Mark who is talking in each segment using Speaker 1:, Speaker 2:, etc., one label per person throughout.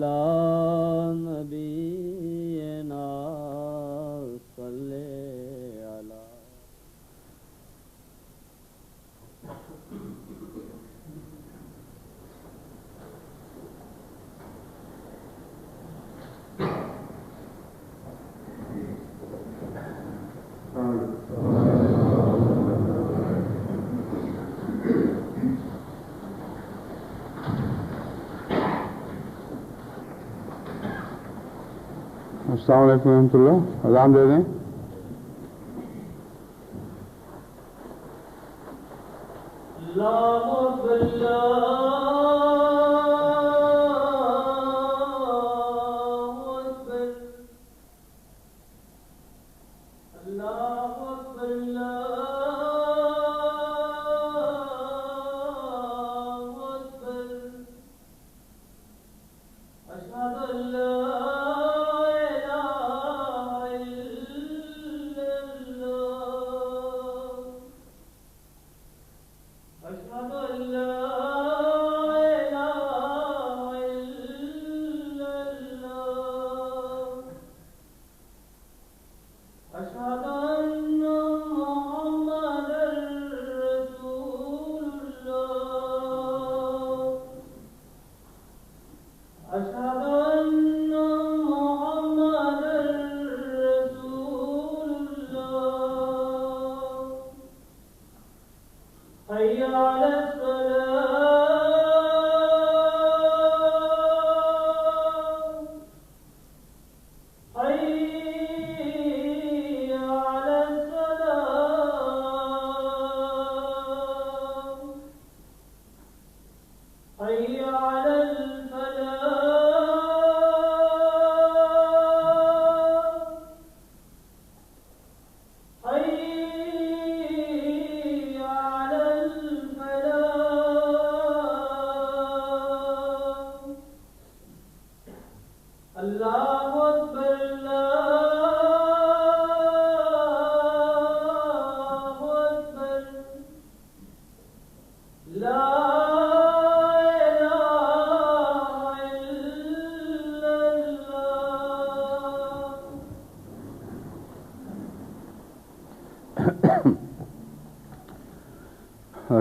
Speaker 1: على نبينا صل على.
Speaker 2: السلام علیکم ورحمۃ اللہ. اذان دے دیں.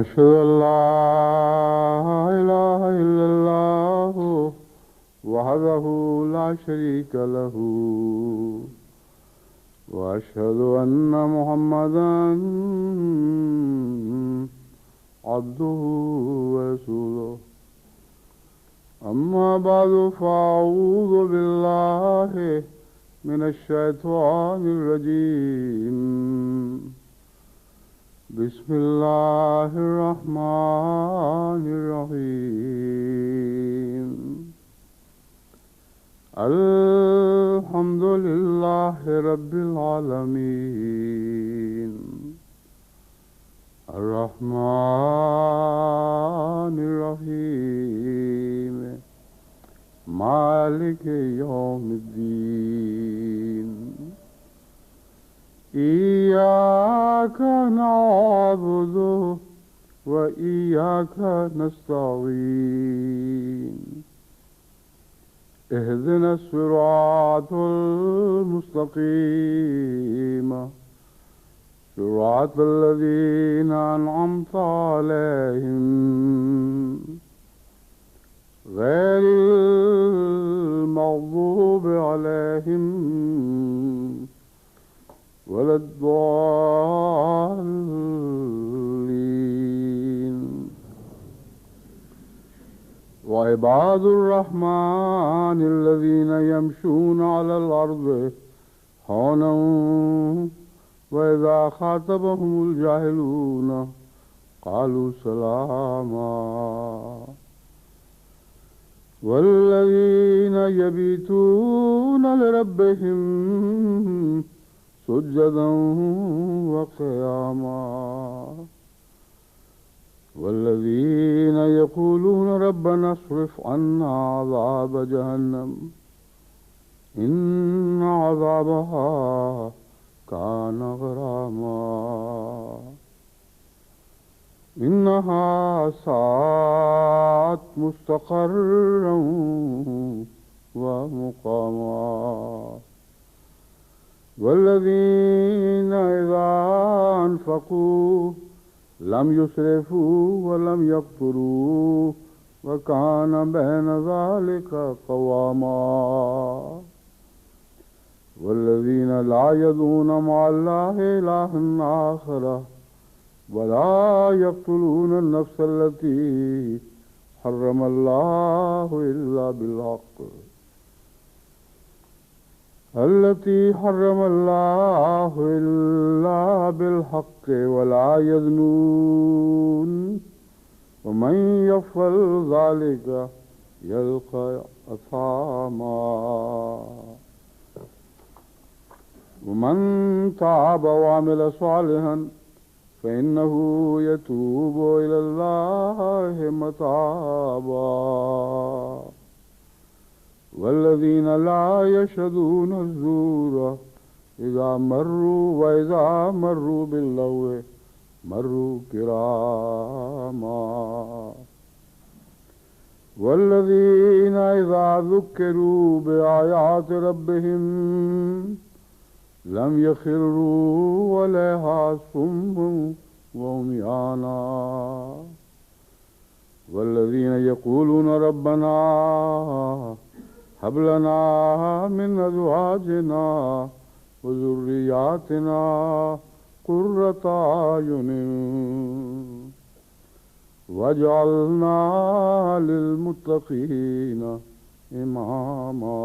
Speaker 2: أشهد أن لا إله إلا الله وحده لا شريك له وأشهد أن محمدا عبده ورسوله. أما بعد فأعوذ بالله من الشيطان الرجيم. بسم الله الرحمن الرحيم. الحمد لله رب العالمين الرحمن الرحيم مالك يوم الدين. إياك نعبد وإياك نستعين. اهدنا الصراط المستقيم صراط الذين أنعمت عليهم غير المغضوب عليهم ولا الضالين. وعباد الرحمن الذين يمشون على الأرض هونا وإذا خاطبهم الجاهلون قالوا سلاما. والذين يبيتون لربهم سجدا وقياما. والذين يقولون ربنا اصرف عنا عذاب جهنم إن عذابها كان غراما. إنها ساءت مستقرا ومقاما والذين إذا أنفقوا لم يسرفوا ولم يقتروا وكان بين ذلك قواما والذين لا يدعون مع الله إلها آخر ولا يقتلون النفس التي حرم الله إلا بالحق ولا يزنون ومن يفعل ذلك يلقى أثاما ومن تاب وعمل صالحا فإنه يتوب إلى الله متابا والذين لا يشهدون الزور إذا مروا باللغو مروا كراما والذين إذا ذكروا بآيات ربهم لم يخروا عليها صم وعميانا والذين يقولون ربنا هب لنا من أزواجنا وذرياتنا قرة أعين واجعلنا للمتقين إماما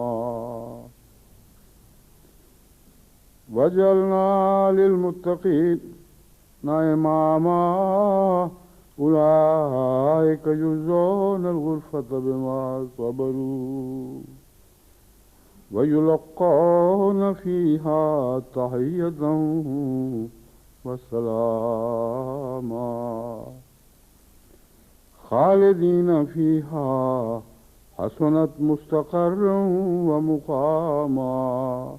Speaker 2: أولئك يجزون الغرفة بما صبروا ويلقون فيها تحية وسلاما خالدين فيها حسنت مستقرا ومقاما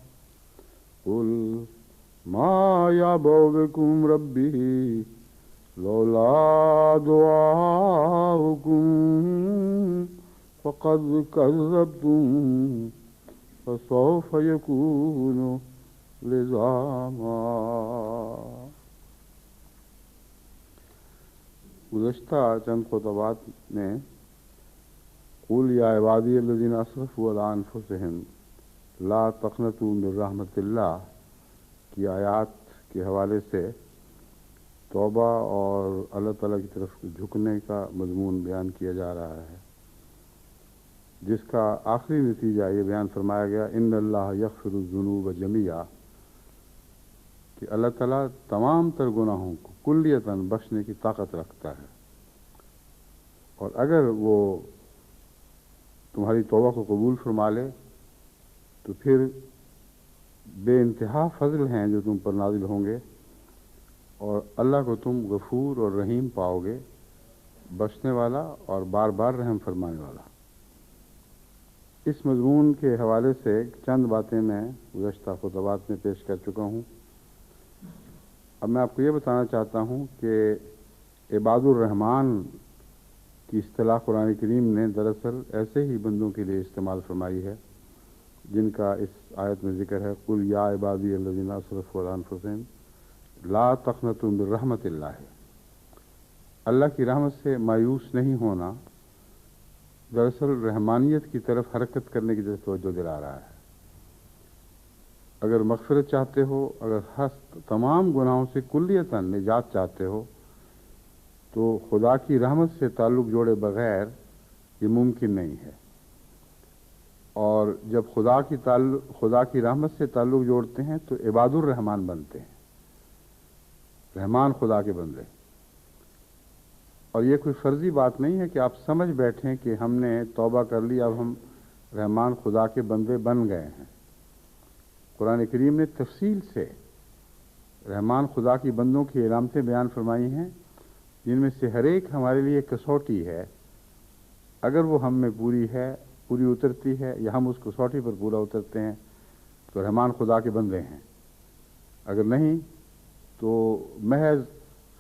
Speaker 2: قل ما يعبأ بكم ربي لولا دعاؤكم فقد كذبتم فسوف يكون لزاما. گزشتہ چند خطبات میں قل یا عبادی الذین اسرفوا علی انفسہم لا تقنطوا من رحمت اللہ کی آیات کے حوالے سے توبہ اور اللہ تعالیٰ کی طرف جھکنے کا مضمون بیان کیا جا رہا ہے، جس کا آخری نتیجہ یہ بیان فرمایا گیا ان اللہ یغفر الذنوب جمیعا، کہ اللہ تعالیٰ تمام تر گناہوں کو کلیتاً بخشنے کی طاقت رکھتا ہے، اور اگر وہ تمہاری توبہ کو قبول فرما لے تو پھر بے انتہا فضل ہیں جو تم پر نازل ہوں گے، اور اللہ کو تم غفور اور رحیم پاؤ گے، بخشنے والا اور بار بار رحم فرمانے والا۔ اس مضمون کے حوالے سے چند باتیں میں گزشتہ خطبات میں پیش کر چکا ہوں۔ اب میں آپ کو یہ بتانا چاہتا ہوں کہ عباد الرحمن کی اصطلاح قرآن کریم نے دراصل ایسے ہی بندوں کے لیے استعمال فرمائی ہے جن کا اس آیت میں ذکر ہے، قل یا عبادی الذین اسرفوا علی انفسہم لا تقنطوا من رحمت اللہ۔ اللہ کی رحمت سے مایوس نہیں ہونا دراصل رحمانیت کی طرف حرکت کرنے کی طرف توجہ دلا رہا ہے۔ اگر مغفرت چاہتے ہو، اگر تمام گناہوں سے کلیتاً نجات چاہتے ہو، تو خدا کی رحمت سے تعلق جوڑے بغیر یہ ممکن نہیں ہے، اور جب خدا کی رحمت سے تعلق جوڑتے ہیں تو عباد الرحمن بنتے ہیں، رحمان خدا کے بندے۔ اور یہ کوئی فرضی بات نہیں ہے کہ آپ سمجھ بیٹھیں کہ ہم نے توبہ کر لی، اب ہم رحمان خدا کے بندے بن گئے ہیں۔ قرآن کریم نے تفصیل سے رحمان خدا کی بندوں کی علامتیں بیان فرمائی ہیں، جن میں سے ہر ایک ہمارے لیے کسوٹی ہے۔ اگر وہ ہم میں پوری اترتی ہے یا ہم اس کسوٹی پر پورا اترتے ہیں تو رحمان خدا کے بندے ہیں، اگر نہیں تو محض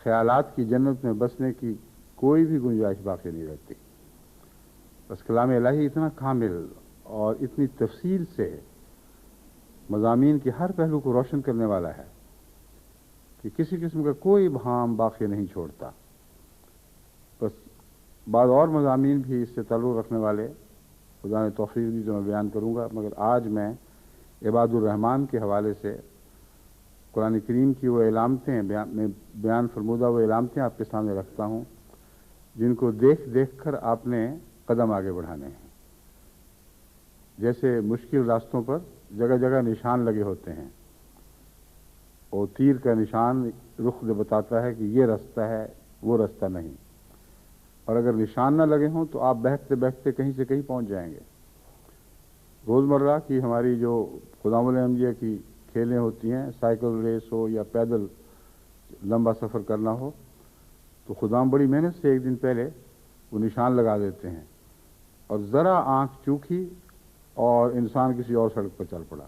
Speaker 2: خیالات کی جنت میں بسنے کی کوئی بھی گنجائش باقی نہیں رہتی۔ بس کلام الہی اتنا کامل اور اتنی تفصیل سے مضامین کے ہر پہلو کو روشن کرنے والا ہے کہ کسی قسم کا کوئی بہام باقی نہیں چھوڑتا. بس بعض اور مضامین بھی اس سے تعلق رکھنے والے خدا نے توفیق دی تو میں بیان کروں گا، مگر آج میں عباد الرحمن کے حوالے سے قرآن کریم کی وہ علامتیں میں بیان فرمودہ وہ علامتیں آپ کے سامنے رکھتا ہوں جن کو دیکھ دیکھ کر آپ نے قدم آگے بڑھانے ہیں. جیسے مشکل راستوں پر جگہ جگہ نشان لگے ہوتے ہیں، اور تیر کا نشان رخ بتاتا ہے کہ یہ راستہ ہے، وہ راستہ نہیں، اور اگر نشان نہ لگے ہوں تو آپ بہکتے بہکتے کہیں سے کہیں پہنچ جائیں گے. روزمرہ کی ہماری جو خدام الانبیاء کی کھیلیں ہوتی ہیں، سائیکل ریس ہو یا پیدل لمبا سفر کرنا ہو، تو خدام بڑی محنت سے ایک دن پہلے وہ نشان لگا دیتے ہیں، اور ذرا آنکھ چوکی اور انسان کسی اور سڑک پر چل پڑا.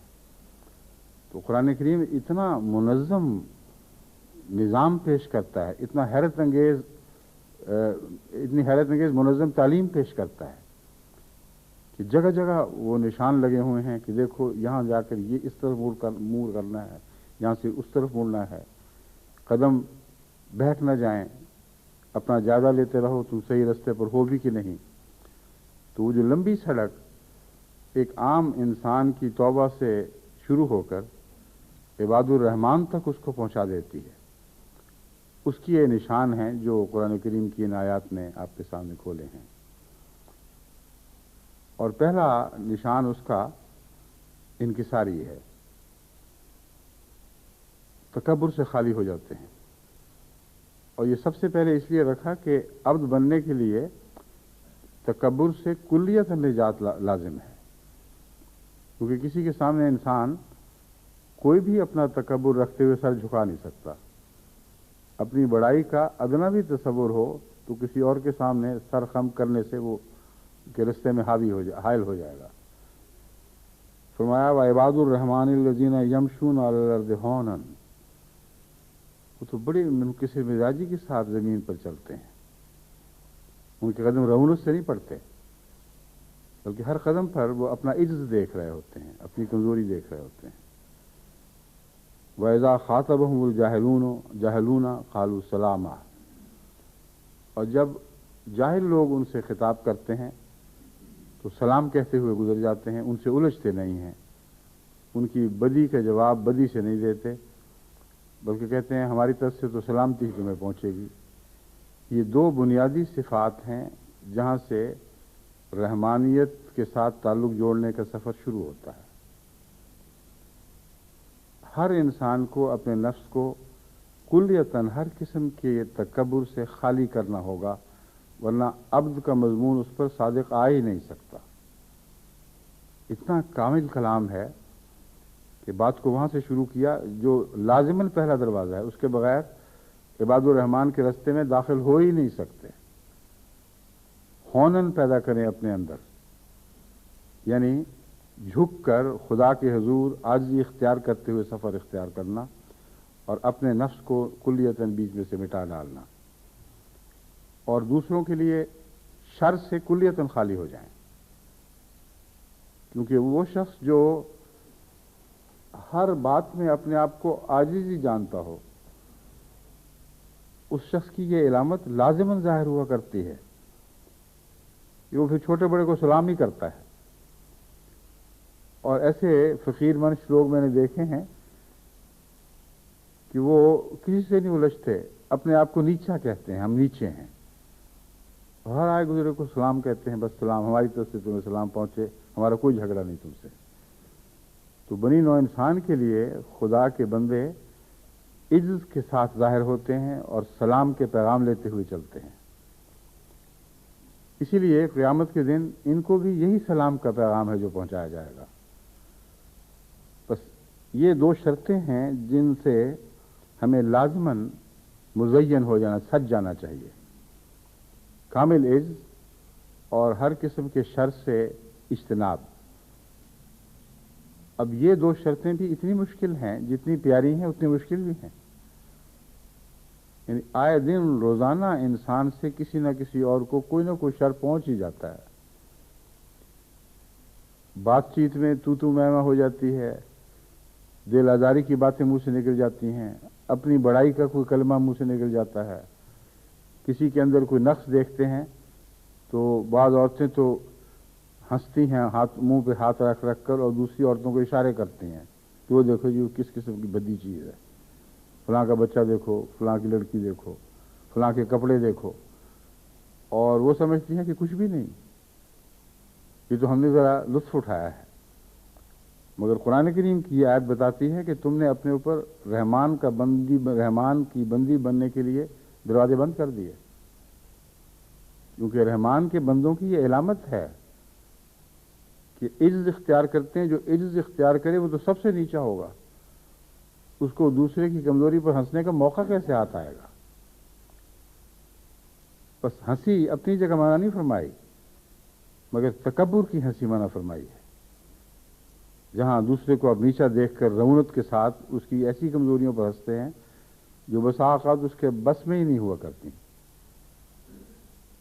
Speaker 2: تو قرآن کریم اتنا منظم نظام پیش کرتا ہے، اتنی حیرت انگیز منظم تعلیم پیش کرتا ہے کہ جگہ جگہ وہ نشان لگے ہوئے ہیں کہ دیکھو یہاں جا کر یہ اس طرف مور کرنا ہے، یہاں سے اس طرف مڑنا ہے، قدم بہک نہ جائیں، اپنا جائزہ لیتے رہو تم صحیح راستے پر ہو بھی کہ نہیں. تو وہ جو لمبی سڑک ایک عام انسان کی توبہ سے شروع ہو کر عباد الرحمن تک اس کو پہنچا دیتی ہے، اس کی یہ نشان ہیں جو قرآن کریم کی ان آیات نے آپ کے سامنے کھولے ہیں. اور پہلا نشان اس کا انکساری ہے، تکبر سے خالی ہو جاتے ہیں. اور یہ سب سے پہلے اس لیے رکھا کہ عبد بننے کے لیے تکبر سے کلیت نجات لازم ہے، کیونکہ کسی کے سامنے انسان کوئی بھی اپنا تکبر رکھتے ہوئے سر جھکا نہیں سکتا. اپنی بڑائی کا ادنا بھی تصور ہو تو کسی اور کے سامنے سر خم کرنے سے وہ کے رستے میں حائل ہو جائے گا. فرمایا وعباد الرحمن الذین یمشون علی الارض ہونا، وہ تو بڑی منکسر مزاجی کے ساتھ زمین پر چلتے ہیں، ان کے قدم رونق سے نہیں پڑتے، بلکہ ہر قدم پر وہ اپنا عجز دیکھ رہے ہوتے ہیں، اپنی کمزوری دیکھ رہے ہوتے ہیں. وَإِذَا خَاطَبَهُمُ الْجَاهِلُونَ قَالُوا سَلَامًا، اور جب جاہل لوگ ان سے خطاب کرتے ہیں تو سلام کہتے ہوئے گزر جاتے ہیں، ان سے الجھتے نہیں ہیں، ان کی بدی کا جواب بدی سے نہیں دیتے، بلکہ کہتے ہیں ہماری طرف سے تو سلامتی تمہیں پہنچے گی. یہ دو بنیادی صفات ہیں جہاں سے رحمانیت کے ساتھ تعلق جوڑنے کا سفر شروع ہوتا ہے. ہر انسان کو اپنے نفس کو کلیتاً ہر قسم کے تکبر سے خالی کرنا ہوگا، ورنہ عبد کا مضمون اس پر صادق آ ہی نہیں سکتا. اتنا کامل کلام ہے کہ بات کو وہاں سے شروع کیا جو لازماً پہلا دروازہ ہے، اس کے بغیر عباد الرحمن کے راستے میں داخل ہو ہی نہیں سکتے. ہونن پیدا کریں اپنے اندر، یعنی جھک کر خدا کے حضور عاجزی اختیار کرتے ہوئے سفر اختیار کرنا اور اپنے نفس کو کلیتاً بیچ میں سے مٹا ڈالنا، اور دوسروں کے لیے شر سے کلیتاً خالی ہو جائیں. کیونکہ وہ شخص جو ہر بات میں اپنے آپ کو عاجزی جانتا ہو، اس شخص کی یہ علامت لازماً ظاہر ہوا کرتی ہے کہ وہ پھر چھوٹے بڑے کو سلام ہی کرتا ہے. اور ایسے فقیر منش لوگ میں نے دیکھے ہیں کہ وہ کسی سے نہیں الجھتے، اپنے آپ کو نیچا کہتے ہیں، ہم نیچے ہیں، ہر آئے گزرے کو سلام کہتے ہیں، بس سلام، ہماری طرف سے تمہیں سلام پہنچے، ہمارا کوئی جھگڑا نہیں تم سے. تو بنی نوع انسان کے لیے خدا کے بندے عجز کے ساتھ ظاہر ہوتے ہیں اور سلام کے پیغام لیتے ہوئے چلتے ہیں. اسی لیے قیامت کے دن ان کو بھی یہی سلام کا پیغام ہے جو پہنچایا جائے گا. بس یہ دو شرطیں ہیں جن سے ہمیں لازماً مزین ہو جانا، سج جانا چاہیے: کامل عجز اور ہر قسم کے شر سے اجتناب. اب یہ دو شرطیں بھی اتنی مشکل ہیں، جتنی پیاری ہیں اتنی مشکل بھی ہیں. یعنی آئے دن روزانہ انسان سے کسی نہ کسی اور کو کوئی نہ کوئی شر پہنچ ہی جاتا ہے. بات چیت میں تو میں ہو جاتی ہے، دل آزاری کی باتیں منہ سے نکل جاتی ہیں، اپنی بڑائی کا کوئی کلمہ منہ سے نکل جاتا ہے، کسی کے اندر کوئی نقص دیکھتے ہیں تو بعض عورتیں تو ہنستی ہیں منہ پہ ہاتھ رکھ رکھ کر اور دوسری عورتوں کو اشارے کرتی ہیں کہ وہ دیکھو جی وہ کس قسم کی بدی چیز ہے، فلاں کا بچہ دیکھو، فلاں کی لڑکی دیکھو، فلاں کے کپڑے دیکھو، اور وہ سمجھتی ہیں کہ کچھ بھی نہیں، یہ تو ہم نے ذرا لطف اٹھایا ہے۔ مگر قرآن کریم کی یہ آیت بتاتی ہے کہ تم نے اپنے اوپر رحمان کی بندی بننے کے لیے دروازے بند کر دیے، کیونکہ رحمان کے بندوں کی یہ علامت ہے کہ عجز اختیار کرتے ہیں، جو عجز اختیار کرے وہ تو سب سے نیچا ہوگا، اس کو دوسرے کی کمزوری پر ہنسنے کا موقع کیسے ہاتھ آئے گا؟ بس ہنسی اپنی جگہ منع نہیں فرمائی، مگر تکبر کی ہنسی منع فرمائی ہے، جہاں دوسرے کو اب نیچا دیکھ کر رعونت کے ساتھ اس کی ایسی کمزوریوں پر ہنستے ہیں جو بسا اوقات اس کے بس میں ہی نہیں ہوا کرتی،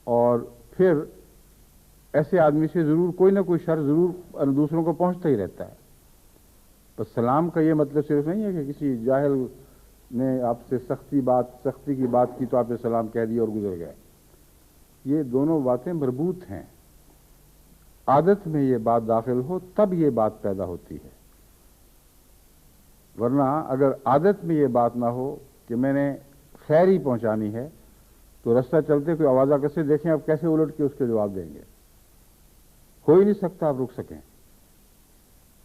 Speaker 2: اور پھر ایسے آدمی سے ضرور کوئی نہ کوئی شر ضرور دوسروں کو پہنچتا ہی رہتا ہے۔ بس سلام کا یہ مطلب صرف نہیں ہے کہ کسی جاہل نے آپ سے سختی کی بات کی تو آپ نے سلام کہہ دیا اور گزر گئے، یہ دونوں باتیں مربوط ہیں، عادت میں یہ بات داخل ہو تب یہ بات پیدا ہوتی ہے، ورنہ اگر عادت میں یہ بات نہ ہو کہ میں نے خیر ہی پہنچانی ہے تو رستہ چلتے کوئی آوازہ کیسے دیکھیں اب کیسے الٹ کے اس کے جواب دیں گے، ہو ہی نہیں سکتا آپ رک سکیں۔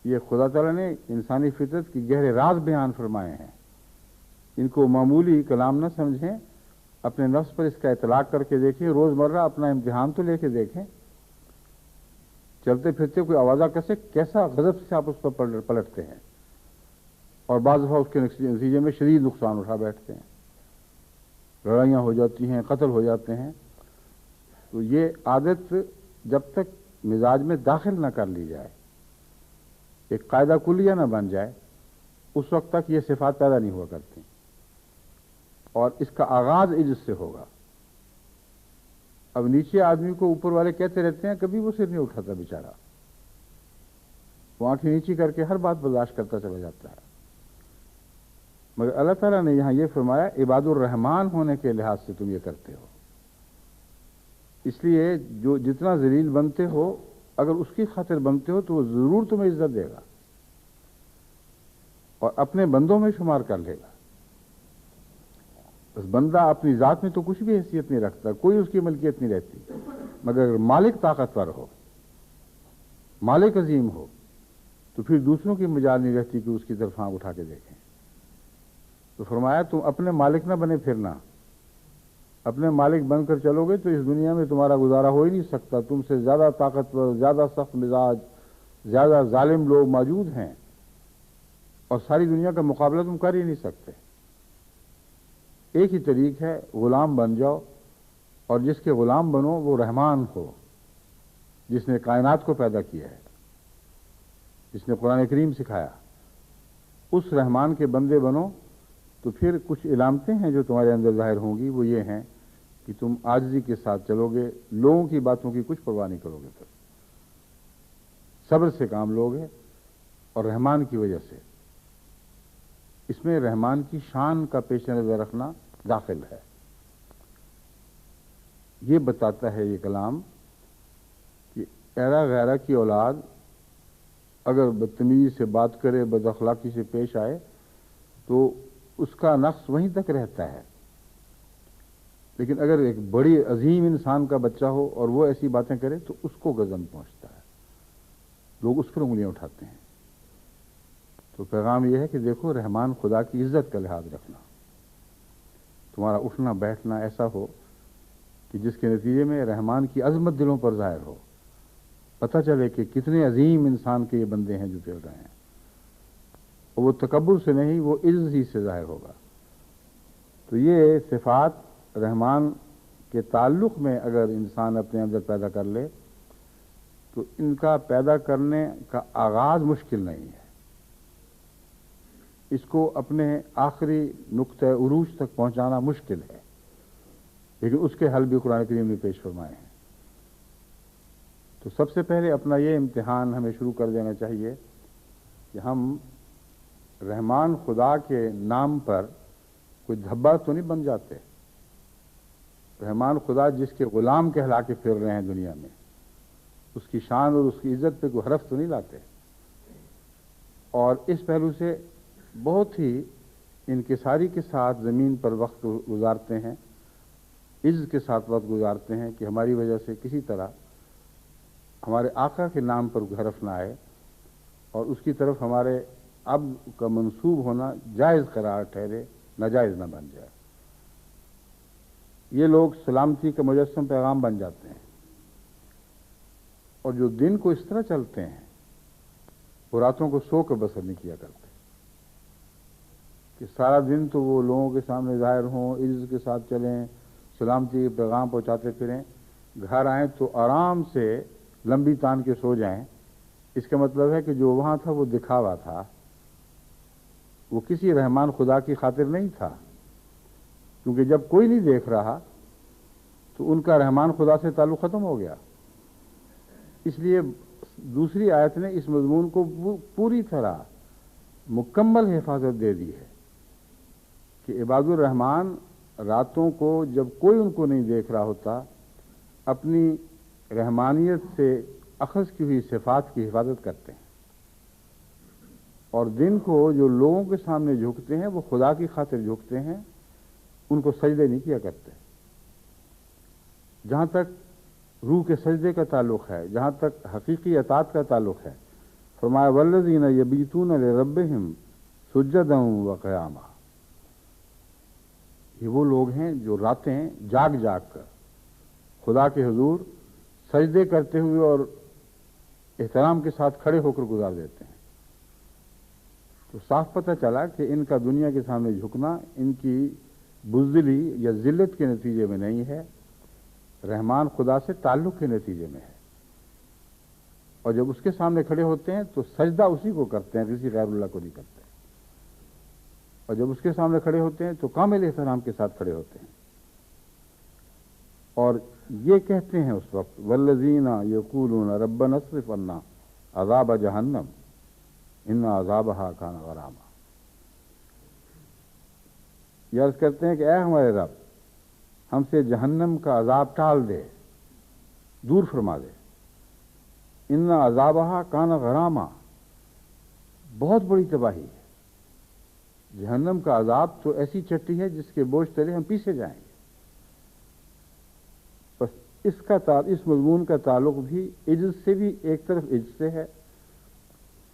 Speaker 2: یہ خدا تعالیٰ نے انسانی فطرت کی گہرے راز بیان فرمائے ہیں، ان کو معمولی کلام نہ سمجھیں، اپنے نفس پر اس کا اطلاق کر کے دیکھیں، روزمرہ اپنا امتحان تو لے کے دیکھیں، چلتے پھرتے کوئی آوازہ کیسا غضب سے آپ اس پر پلٹتے ہیں، اور بعض دفعہ اس کے نتیجے میں شدید نقصان اٹھا بیٹھتے ہیں، لڑائیاں ہو جاتی ہیں، قتل ہو جاتے ہیں۔ تو یہ عادت جب تک مزاج میں داخل نہ کر لی جائے، ایک قاعدہ کلیہ نہ بن جائے، اس وقت تک یہ صفات پیدا نہیں ہوا کرتی، اور اس کا آغاز عجز سے ہوگا۔ اب نیچے آدمی کو اوپر والے کہتے رہتے ہیں، کبھی وہ سر نہیں اٹھاتا بیچارہ، وہ آنکھیں نیچی کر کے ہر بات برداشت کرتا چلا جاتا ہے، مگر اللہ تعالیٰ نے یہاں یہ فرمایا عباد الرحمان ہونے کے لحاظ سے تم یہ کرتے ہو، اس لیے جو جتنا ذلیل بنتے ہو اگر اس کی خاطر بنتے ہو تو وہ ضرور تمہیں عزت دے گا اور اپنے بندوں میں شمار کر لے گا۔ بس بندہ اپنی ذات میں تو کچھ بھی حیثیت نہیں رکھتا، کوئی اس کی ملکیت نہیں رہتی، مگر اگر مالک طاقتور ہو، مالک عظیم ہو، تو پھر دوسروں کی مجال نہیں رہتی کہ اس کی طرف آنکھ اٹھا کے دیکھیں۔ تو فرمایا تم اپنے مالک نہ بنے پھرنا، اپنے مالک بن کر چلو گے تو اس دنیا میں تمہارا گزارا ہو ہی نہیں سکتا، تم سے زیادہ طاقتور، زیادہ سخت مزاج، زیادہ ظالم لوگ موجود ہیں، اور ساری دنیا کا مقابلہ تم کر ہی نہیں سکتے۔ ایک ہی طریق ہے، غلام بن جاؤ، اور جس کے غلام بنو وہ رحمان ہو، جس نے کائنات کو پیدا کیا ہے، جس نے قرآن کریم سکھایا، اس رحمان کے بندے بنو، تو پھر کچھ علامتیں ہیں جو تمہارے اندر ظاہر ہوں گی، وہ یہ ہیں کہ تم عاجزی کے ساتھ چلو گے، لوگوں کی باتوں کی کچھ پرواہ نہیں کرو گے، پھر صبر سے کام لوگے، اور رحمان کی وجہ سے، اس میں رحمان کی شان کا پیش نظر رکھنا داخل ہے۔ یہ بتاتا ہے یہ کلام کہ ایرا غیرہ کی اولاد اگر بدتمیزی سے بات کرے، بد اخلاقی سے پیش آئے، تو اس کا نقص وہیں تک رہتا ہے، لیکن اگر ایک بڑی عظیم انسان کا بچہ ہو اور وہ ایسی باتیں کرے تو اس کو غضب پہنچتا ہے، لوگ اس پر انگلیاں اٹھاتے ہیں۔ تو پیغام یہ ہے کہ دیکھو، رحمان خدا کی عزت کا لحاظ رکھنا، تمہارا اٹھنا بیٹھنا ایسا ہو کہ جس کے نتیجے میں رحمان کی عظمت دلوں پر ظاہر ہو، پتہ چلے کہ کتنے عظیم انسان کے یہ بندے ہیں جو چل رہے ہیں، اور وہ تکبر سے نہیں، وہ عجز ہی سے ظاہر ہوگا۔ تو یہ صفات رحمان کے تعلق میں اگر انسان اپنے اندر پیدا کر لے تو ان کا پیدا کرنے کا آغاز مشکل نہیں ہے، اس کو اپنے آخری نقطہ عروج تک پہنچانا مشکل ہے، لیکن اس کے حل بھی قرآن کریم نے پیش فرمائے ہیں۔ تو سب سے پہلے اپنا یہ امتحان ہمیں شروع کر دینا چاہیے کہ ہم رحمان خدا کے نام پر کوئی دھبا تو نہیں بن جاتے. رحمان خدا جس کے غلام کہلا کے پھر رہے ہیں دنیا میں، اس کی شان اور اس کی عزت پہ کوئی حرف تو نہیں لاتے. اور اس پہلو سے بہت ہی انکساری کے ساتھ زمین پر وقت گزارتے ہیں، عز کے ساتھ وقت گزارتے ہیں کہ ہماری وجہ سے کسی طرح ہمارے آقا کے نام پر حرف نہ آئے اور اس کی طرف ہمارے اب کا منسوب ہونا جائز قرار ٹھہرے، ناجائز نہ بن جائے. یہ لوگ سلامتی کا مجسم پیغام بن جاتے ہیں، اور جو دن کو اس طرح چلتے ہیں وہ راتوں کو سو کر بسر نہیں کیا کرتے کہ سارا دن تو وہ لوگوں کے سامنے ظاہر ہوں، عزت کے ساتھ چلیں، سلامتی کے پیغام پہنچاتے پھریں، گھر آئیں تو آرام سے لمبی تان کے سو جائیں. اس کا مطلب ہے کہ جو وہاں تھا وہ دکھاوا تھا، وہ کسی رحمان خدا کی خاطر نہیں تھا. کیونکہ جب کوئی نہیں دیکھ رہا تو ان کا رحمان خدا سے تعلق ختم ہو گیا. اس لیے دوسری آیت نے اس مضمون کو پوری طرح مکمل حفاظت دے دی ہے کہ عباد الرحمان راتوں کو جب کوئی ان کو نہیں دیکھ رہا ہوتا اپنی رحمانیت سے اخذ کی ہوئی صفات کی حفاظت کرتے ہیں، اور دن کو جو لوگوں کے سامنے جھکتے ہیں وہ خدا کی خاطر جھکتے ہیں، ان کو سجدے نہیں کیا کرتے. جہاں تک روح کے سجدے کا تعلق ہے، جہاں تک حقیقی اطاعت کا تعلق ہے، فرمایا والذین یبیتون لربہم سجدا وقیاما. یہ وہ لوگ ہیں جو راتیں جاگ جاگ کر خدا کے حضور سجدے کرتے ہوئے اور احترام کے ساتھ کھڑے ہو کر گزار دیتے ہیں. تو صاف پتہ چلا کہ ان کا دنیا کے سامنے جھکنا ان کی بزدلی یا ذلت کے نتیجے میں نہیں ہے، رحمان خدا سے تعلق کے نتیجے میں ہے. اور جب اس کے سامنے کھڑے ہوتے ہیں تو سجدہ اسی کو کرتے ہیں، کسی غیر اللہ کو نہیں کرتے. اور جب اس کے سامنے کھڑے ہوتے ہیں تو کامل احترام کے ساتھ کھڑے ہوتے ہیں، اور یہ کہتے ہیں اس وقت والذین یقولون ربنا اصرف عنا عذاب جہنم ان عذابہا کان غراما. یہ عرض کرتے ہیں کہ اے ہمارے رب، ہم سے جہنم کا عذاب ٹال دے، دور فرما دے. ان عذابہا کان غراما، بہت بڑی تباہی ہے. جہنم کا عذاب تو ایسی چٹی ہے جس کے بوجھ تلے ہم پیسے جائیں گے. بس اس مضمون کا تعلق بھی عجز سے، بھی ایک طرف عجز سے ہے،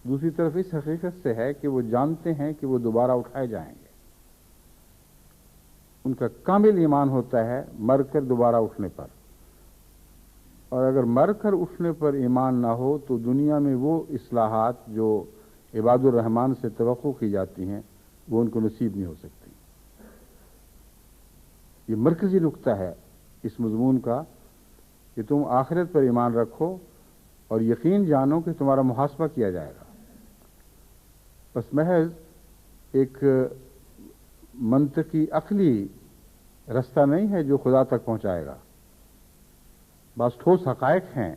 Speaker 2: دوسری طرف اس حقیقت سے ہے کہ وہ جانتے ہیں کہ وہ دوبارہ اٹھائے جائیں گے. ان کا کامل ایمان ہوتا ہے مر کر دوبارہ اٹھنے پر، اور اگر مر کر اٹھنے پر ایمان نہ ہو تو دنیا میں وہ اصلاحات جو عباد الرحمان سے توقع کی جاتی ہیں وہ ان کو نصیب نہیں ہو سکتی. یہ مرکزی نقطہ ہے اس مضمون کا کہ تم آخرت پر ایمان رکھو اور یقین جانو کہ تمہارا محاسبہ کیا جائے گا. بس محض ایک منطقی عقلی رستہ نہیں ہے جو خدا تک پہنچائے گا. بعض ٹھوس حقائق ہیں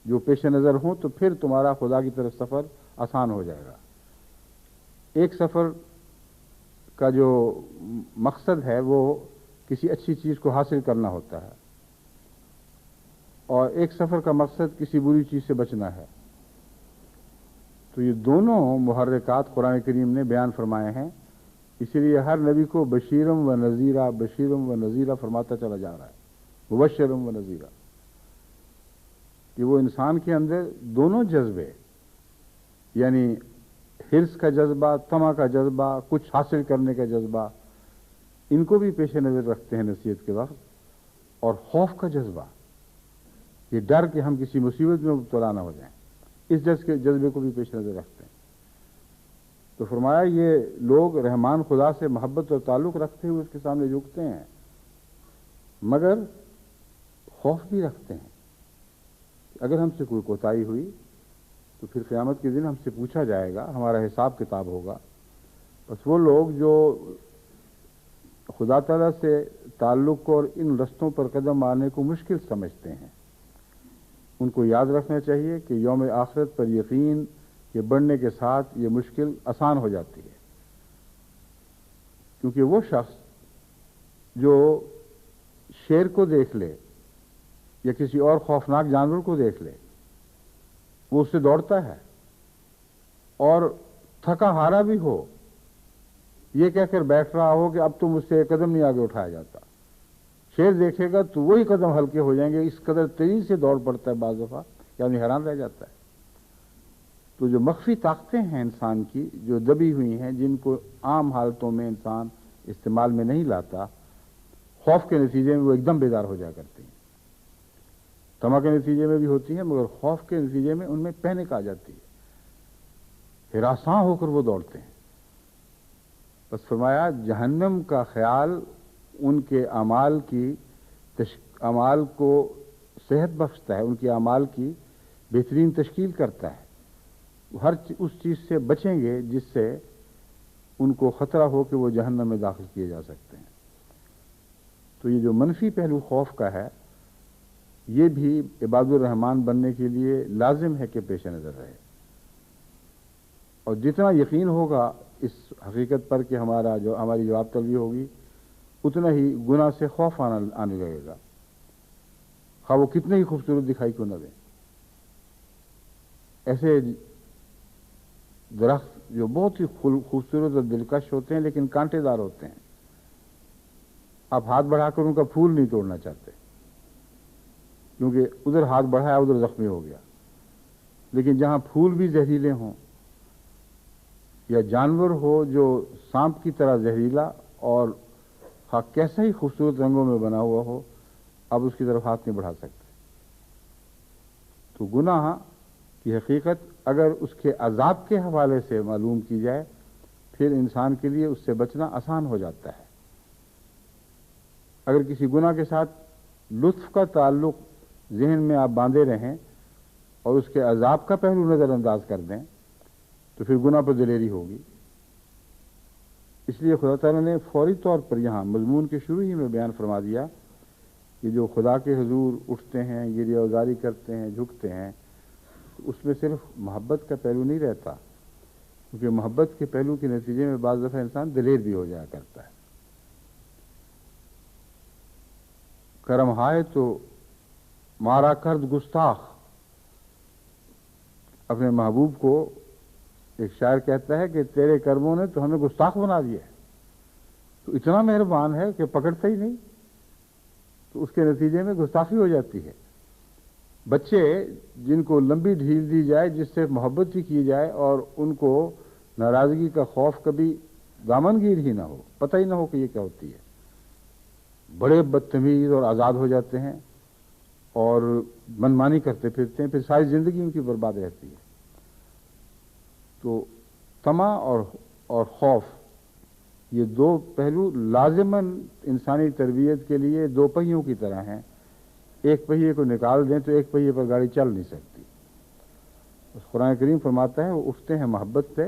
Speaker 2: جو پیش نظر ہوں تو پھر تمہارا خدا کی طرف سفر آسان ہو جائے گا. ایک سفر کا جو مقصد ہے وہ کسی اچھی چیز کو حاصل کرنا ہوتا ہے، اور ایک سفر کا مقصد کسی بری چیز سے بچنا ہے. تو یہ دونوں محرکات قرآن کریم نے بیان فرمائے ہیں، اسی لیے ہر نبی کو بشیرم و نذیرہ فرماتا چلا جا رہا ہے، مبشرم و نذیرہ، کہ وہ انسان کے اندر دونوں جذبے، یعنی حرص کا جذبہ، طمع کا جذبہ، کچھ حاصل کرنے کا جذبہ، ان کو بھی پیش نظر رکھتے ہیں نصیحت کے وقت، اور خوف کا جذبہ، یہ ڈر کہ ہم کسی مصیبت میں مبتلا نہ ہو جائیں، اس جذبے کو بھی پیش نظر رکھتے ہیں. تو فرمایا یہ لوگ رحمان خدا سے محبت اور تعلق رکھتے ہوئے اس کے سامنے جھکتے ہیں، مگر خوف بھی رکھتے ہیں کہ اگر ہم سے کوئی کوتاہی ہوئی تو پھر قیامت کے دن ہم سے پوچھا جائے گا، ہمارا حساب کتاب ہوگا. بس وہ لوگ جو خدا تعالیٰ سے تعلق اور ان رستوں پر قدم مارنے کو مشکل سمجھتے ہیں، ان کو یاد رکھنا چاہیے کہ یوم آخرت پر یقین کے بڑھنے کے ساتھ یہ مشکل آسان ہو جاتی ہے، کیونکہ وہ شخص جو شیر کو دیکھ لے یا کسی اور خوفناک جانور کو دیکھ لے وہ اس سے دوڑتا ہے، اور تھکا ہارا بھی ہو یہ کہہ کر بیٹھ رہا ہو کہ اب تو مجھ سے ایک قدم نہیں آگے اٹھایا جاتا، شیر دیکھے گا تو وہی قدم ہلکے ہو جائیں گے، اس قدر تیزی سے دوڑ پڑتا ہے بعض دفعہ کہ آدمی حیران رہ جاتا ہے۔ تو جو مخفی طاقتیں ہیں انسان کی جو دبی ہوئی ہیں، جن کو عام حالتوں میں انسان استعمال میں نہیں لاتا، خوف کے نتیجے میں وہ ایک دم بیدار ہو جا کرتی ہیں، طمع کے نتیجے میں بھی ہوتی ہیں، مگر خوف کے نتیجے میں ان میں پینک آ جاتی ہے، ہراساں ہو کر وہ دوڑتے ہیں۔ بس فرمایا جہنم کا خیال ان کے اعمال اعمال کو صحت بخشتا ہے، ان کے اعمال کی بہترین تشکیل کرتا ہے، ہر اس چیز سے بچیں گے جس سے ان کو خطرہ ہو کہ وہ جہنم میں داخل کیے جا سکتے ہیں۔ تو یہ جو منفی پہلو خوف کا ہے یہ بھی عباد الرحمن بننے کے لیے لازم ہے کہ پیش نظر رہے، اور جتنا یقین ہوگا اس حقیقت پر کہ ہماری جواب طلبی ہوگی اتنا ہی گناہ سے خوف آنے لگے گا، خواہ وہ کتنے ہی خوبصورت دکھائی کو نہ دیں۔ ایسے درخت جو بہت ہی خوبصورت اور دلکش ہوتے ہیں لیکن کانٹے دار ہوتے ہیں، آپ ہاتھ بڑھا کر ان کا پھول نہیں توڑنا چاہتے کیونکہ ادھر ہاتھ بڑھایا ادھر زخمی ہو گیا، لیکن جہاں پھول بھی زہریلے ہوں یا جانور ہو جو سانپ کی طرح زہریلا اور کیسا ہی خوبصورت رنگوں میں بنا ہوا ہو، اب اس کی طرف ہاتھ نہیں بڑھا سکتے۔ تو گناہ کی حقیقت اگر اس کے عذاب کے حوالے سے معلوم کی جائے پھر انسان کے لیے اس سے بچنا آسان ہو جاتا ہے۔ اگر کسی گناہ کے ساتھ لطف کا تعلق ذہن میں آپ باندھے رہیں اور اس کے عذاب کا پہلو نظر انداز کر دیں تو پھر گناہ پر دلیری ہوگی۔ اس لیے خدا تعالیٰ نے فوری طور پر یہاں مضمون کے شروع ہی میں بیان فرما دیا کہ جو خدا کے حضور اٹھتے ہیں، گریہ وزاری کرتے ہیں، جھکتے ہیں، اس میں صرف محبت کا پہلو نہیں رہتا، کیونکہ محبت کے پہلو کے نتیجے میں بعض دفعہ انسان دلیر بھی ہو جایا کرتا ہے۔ کرم ہائے تو مارا کرد گستاخ، اپنے محبوب کو ایک شاعر کہتا ہے کہ تیرے کرموں نے تو ہمیں گستاخ بنا دیا ہے، تو اتنا مہربان ہے کہ پکڑتا ہی نہیں، تو اس کے نتیجے میں گستاخی ہو جاتی ہے۔ بچے جن کو لمبی ڈھیل دی جائے، جس سے محبت ہی کی جائے اور ان کو ناراضگی کا خوف کبھی دامنگیر ہی نہ ہو، پتہ ہی نہ ہو کہ یہ کیا ہوتی ہے، بڑے بدتمیز اور آزاد ہو جاتے ہیں اور منمانی کرتے پھرتے ہیں، پھر ساری زندگی ان کی برباد رہتی ہے۔ تو طمع اور خوف یہ دو پہلو لازماً انسانی تربیت کے لیے دو پہیوں کی طرح ہیں، ایک پہیے کو نکال دیں تو ایک پہیے پر گاڑی چل نہیں سکتی۔ قرآن کریم فرماتا ہے وہ اٹھتے ہیں محبت سے،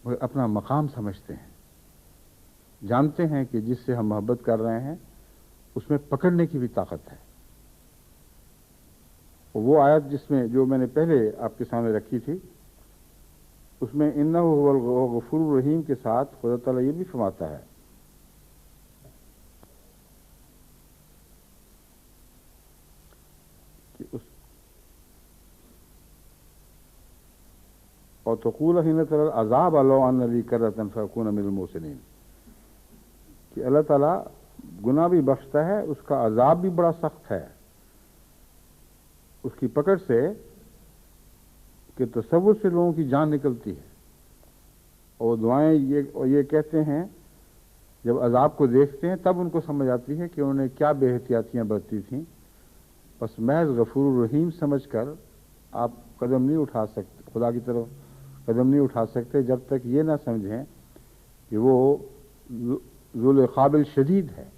Speaker 2: وہ اپنا مقام سمجھتے ہیں، جانتے ہیں کہ جس سے ہم محبت کر رہے ہیں اس میں پکڑنے کی بھی طاقت ہے۔ وہ آیت جس میں جو میں نے پہلے آپ کے سامنے رکھی تھی اس میں انہ هو الغفور الرحیم کے ساتھ خدا تعالیٰ یہ بھی فرماتا ہے کہ اور تقول حين ترى العذاب لو ان لي كرة فاكون من المحسنين، کہ اللہ تعالیٰ گناہ بھی بخشتا ہے، اس کا عذاب بھی بڑا سخت ہے، اس کی پکڑ سے کہ تصور سے لوگوں کی جان نکلتی ہے، اور دعائیں یہ کہتے ہیں جب عذاب کو دیکھتے ہیں تب ان کو سمجھ آتی ہے کہ انہوں نے کیا بے احتیاطیاں برتی تھیں، بس محض غفور الرحیم سمجھ کر آپ قدم نہیں اٹھا سکتے، خدا کی طرف قدم نہیں اٹھا سکتے جب تک یہ نہ سمجھیں کہ وہ ذل قابل شدید ہے،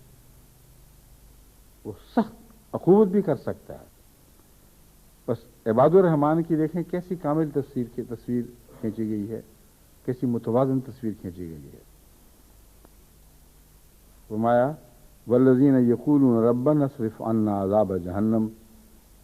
Speaker 2: وہ سخت عقوبت بھی کر سکتا ہے۔ بس عباد الرحمن کی دیکھیں کیسی کامل تصویر کھینچی گئی ہے، کیسی متوازن تصویر کھینچی گئی ہے۔ فرمایا والذین یقولون ربنا اصرف عنا عذاب جہنم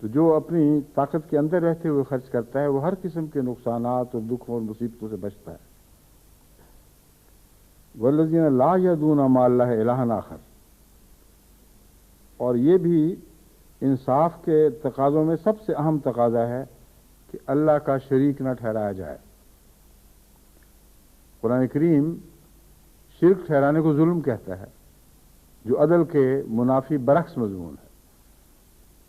Speaker 2: تو جو اپنی طاقت کے اندر رہتے ہوئے خرچ کرتا ہے وہ ہر قسم کے نقصانات اور دکھوں اور مصیبتوں سے بچتا ہے۔ والذین لا یدعون مع اللہ الہا آخر، اور یہ بھی انصاف کے تقاضوں میں سب سے اہم تقاضا ہے کہ اللہ کا شریک نہ ٹھہرایا جائے۔ قرآن کریم شرک ٹھہرانے کو ظلم کہتا ہے، جو عدل کے منافی برعکس مضمون ہے۔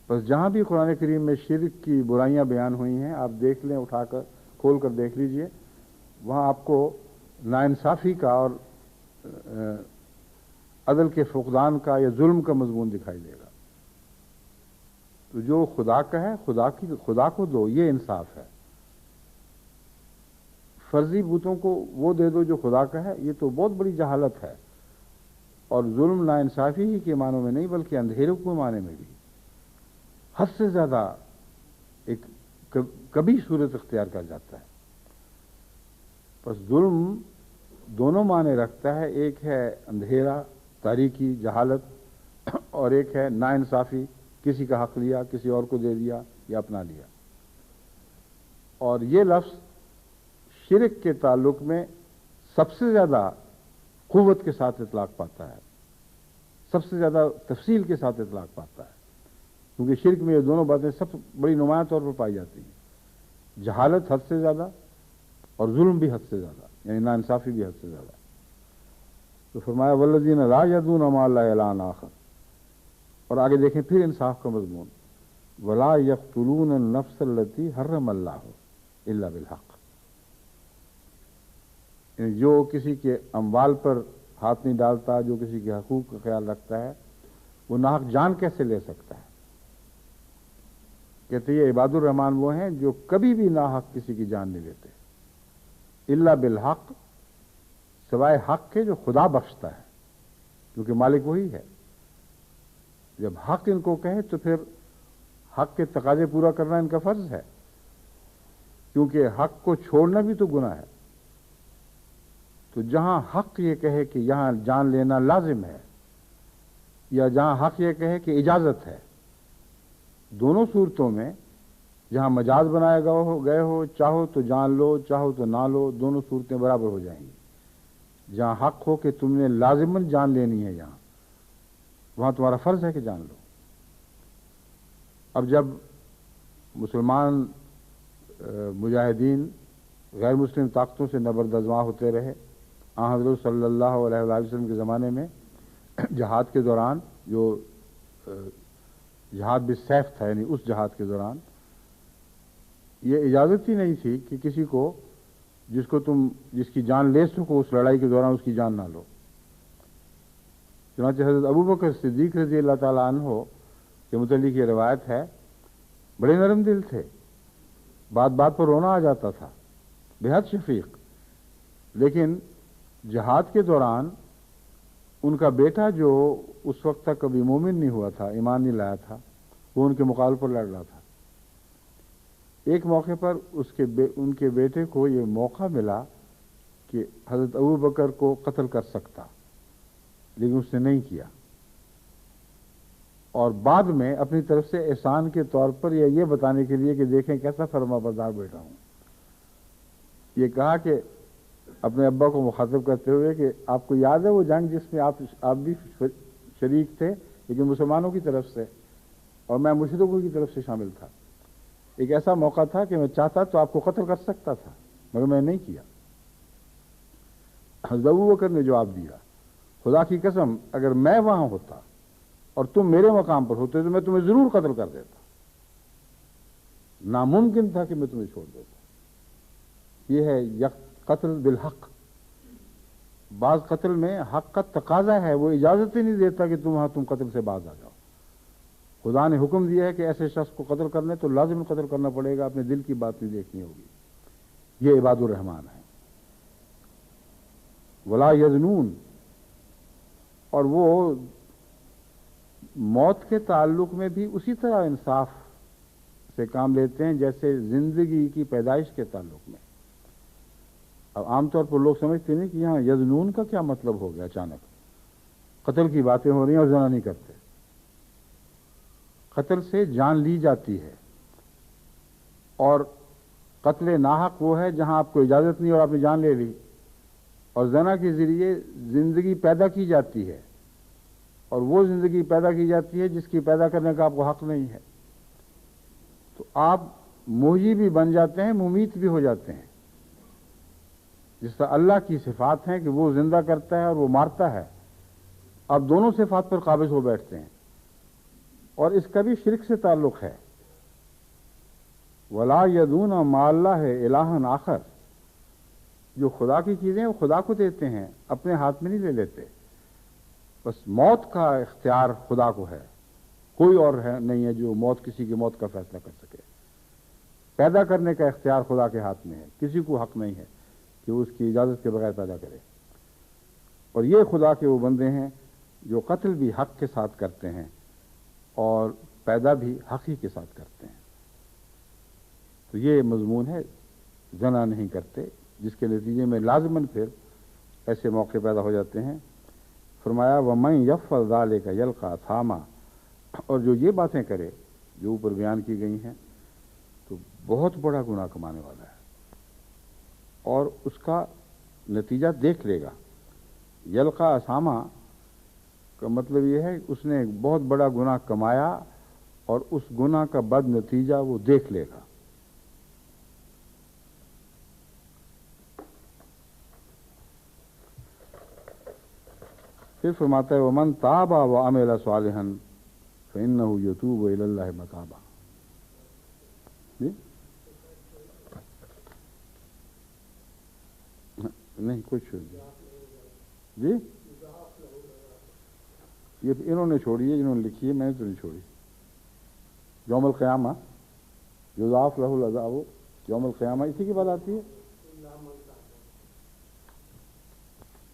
Speaker 2: بس جہاں بھی قرآن کریم میں شرک کی برائیاں بیان ہوئی ہیں، آپ دیکھ لیں، اٹھا کر کھول کر دیکھ لیجئے، وہاں آپ کو ناانصافی کا اور عدل کے فقدان کا یا ظلم کا مضمون دکھائی دے گا۔ تو جو خدا کا ہے خدا کو دو، یہ انصاف ہے۔ فرضی بتوں کو وہ دے دو جو خدا کا ہے، یہ تو بہت بڑی جہالت ہے، اور ظلم ناانصافی ہی کے معنوں میں نہیں بلکہ اندھیروں کے معنی میں بھی حد سے زیادہ ایک کبھی صورت اختیار کر جاتا ہے۔ پس ظلم دونوں معنی رکھتا ہے، ایک ہے اندھیرا، تاریکی، جہالت، اور ایک ہے ناانصافی، کسی کا حق لیا، کسی اور کو دے دیا یا اپنا لیا۔ اور یہ لفظ شرک کے تعلق میں سب سے زیادہ قوت کے ساتھ اطلاق پاتا ہے، سب سے زیادہ تفصیل کے ساتھ اطلاق پاتا ہے، کیونکہ شرک میں یہ دونوں باتیں سب بڑی نمایاں طور پر پائی جاتی ہیں، جہالت حد سے زیادہ اور ظلم بھی حد سے زیادہ، یعنی ناانصافی بھی حد سے زیادہ۔ تو فرمایا والذین لا یدعون مع اللہ الہا آخر، اور آگے دیکھیں پھر انصاف کا مضمون، ولا یقتلون النفس التی حرم اللہ الا بالحق، یعنی جو کسی کے اموال پر ہاتھ نہیں ڈالتا، جو کسی کے حقوق کا خیال رکھتا ہے، وہ ناحق جان کیسے لے سکتا ہے؟ کہتے یہ عباد الرحمن وہ ہیں جو کبھی بھی ناحق کسی کی جان نہیں لیتے، الا بالحق، سوائے حق کے جو خدا بخشتا ہے، کیونکہ مالک وہی ہے۔ جب حق ان کو کہے تو پھر حق کے تقاضے پورا کرنا ان کا فرض ہے، کیونکہ حق کو چھوڑنا بھی تو گناہ ہے۔ تو جہاں حق یہ کہے کہ یہاں جان لینا لازم ہے، یا جہاں حق یہ کہے کہ اجازت ہے، دونوں صورتوں میں جہاں مجاز بنائے گئے ہو، چاہو تو جان لو، چاہو تو نہ لو، دونوں صورتیں برابر ہو جائیں گی۔ جہاں حق ہو کہ تم نے لازماً جان لینی ہے، یہاں وہاں تمہارا فرض ہے کہ جان لو۔ اب جب مسلمان مجاہدین غیر مسلم طاقتوں سے نبردازواں ہوتے رہے، حضرت صلی اللہ علیہ وسلم کے زمانے میں جہاد کے دوران، جو جہاد بالسیف تھا، یعنی اس جہاد کے دوران یہ اجازت ہی نہیں تھی کہ کسی کو جس کی جان لے سکو اس لڑائی کے دوران اس کی جان نہ لو۔ چنانچہ حضرت ابوبکر صدیق رضی اللہ تعالیٰ عنہ کے متعلق یہ روایت ہے، بڑے نرم دل تھے، بات بات پر رونا آ جاتا تھا، بے حد شفیق، لیکن جہاد کے دوران ان کا بیٹا جو اس وقت تک کبھی مومن نہیں ہوا تھا، ایمان نہیں لایا تھا، وہ ان کے مقابلے پر لڑ رہا تھا۔ ایک موقع پر ان کے بیٹے کو یہ موقع ملا کہ حضرت ابوبکر کو قتل کر سکتا، لیکن اس نے نہیں کیا، اور بعد میں اپنی طرف سے احسان کے طور پر یہ بتانے کے لیے کہ دیکھیں کیسا فرما بردار بیٹا ہوں، یہ کہا کہ اپنے ابا کو مخاطب کرتے ہوئے کہ آپ کو یاد ہے وہ جنگ جس میں آپ بھی شریک تھے، لیکن مسلمانوں کی طرف سے، اور میں مشرکوں کی طرف سے شامل تھا۔ ایک ایسا موقع تھا کہ میں چاہتا تو آپ کو قتل کر سکتا تھا، مگر میں نے نہیں کیا۔ حضرت ابوبکر نے جواب دیا، خدا کی قسم اگر میں وہاں ہوتا اور تم میرے مقام پر ہوتے تو میں تمہیں ضرور قتل کر دیتا، ناممکن تھا کہ میں تمہیں چھوڑ دیتا۔ یہ ہے قتل بالحق۔ بعض قتل میں حق کا تقاضا ہے، وہ اجازت ہی نہیں دیتا کہ تم قتل سے باز آ جاؤ۔ خدا نے حکم دیا ہے کہ ایسے شخص کو قتل کرنے تو لازم قتل کرنا پڑے گا، اپنے دل کی بات نہیں دیکھنی ہوگی۔ یہ عباد الرحمن ہے۔ ولا یزنون، اور وہ موت کے تعلق میں بھی اسی طرح انصاف سے کام لیتے ہیں جیسے زندگی کی پیدائش کے تعلق میں۔ اب عام طور پر لوگ سمجھتے ہیں کہ یہاں یزنون کا کیا مطلب ہو گیا، اچانک قتل کی باتیں ہو رہی ہیں اور زنا نہیں کرتے۔ قتل سے جان لی جاتی ہے، اور قتل ناحق وہ ہے جہاں آپ کو اجازت نہیں اور آپ نے جان لے لی، اور زنا کے ذریعے زندگی پیدا کی جاتی ہے، اور وہ زندگی پیدا کی جاتی ہے جس کی پیدا کرنے کا آپ کو حق نہیں ہے۔ تو آپ محیی بھی بن جاتے ہیں، ممیت بھی ہو جاتے ہیں، جس طرح اللہ کی صفات ہیں کہ وہ زندہ کرتا ہے اور وہ مارتا ہے، آپ دونوں صفات پر قابض ہو بیٹھتے ہیں۔ اور اس کا بھی شرک سے تعلق ہے، وَلَا يَدُونَ مَعَ اللَّهِ إِلَٰهًا آخر، جو خدا کی چیزیں وہ خدا کو دیتے ہیں، اپنے ہاتھ میں نہیں لے لیتے۔ بس موت کا اختیار خدا کو ہے، کوئی اور نہیں ہے جو کسی کی موت کا فیصلہ کر سکے۔ پیدا کرنے کا اختیار خدا کے ہاتھ میں ہے، کسی کو حق نہیں ہے کہ وہ اس کی اجازت کے بغیر پیدا کرے۔ اور یہ خدا کے وہ بندے ہیں جو قتل بھی حق کے ساتھ کرتے ہیں اور پیدا بھی حق ہی کے ساتھ کرتے ہیں۔ تو یہ مضمون ہے، زنا نہیں کرتے، جس کے نتیجے میں لازماً پھر ایسے موقع پیدا ہو جاتے ہیں۔ فرمایا وَمَن يَفْعَلْ ذَلِكَ يَلْقَ أَثَامًا، اور جو یہ باتیں کرے جو اوپر بیان کی گئی ہیں تو بہت بڑا گناہ کمانے والا ہے، اور اس کا نتیجہ دیکھ لے گا۔ یلقا اسامہ کا مطلب یہ ہے کہ اس نے ایک بہت بڑا گناہ کمایا اور اس گناہ کا بد نتیجہ وہ دیکھ لے گا۔ پھر فرماتا ہے وَمَن تَابَ وَعَمِلَ صَالِحًا فَإِنَّهُ يَتُوبُ إِلَى اللَّهِ مَتَابًا۔ جی نہیں کچھ جی یہ انہوں نے چھوڑی ہے، جنہوں نے لکھی ہے، میں نے تو نہیں چھوڑی۔ یوم القیامہ یضاعف لہ العذاب، یوم القیامہ اسی کی بات آتی ہے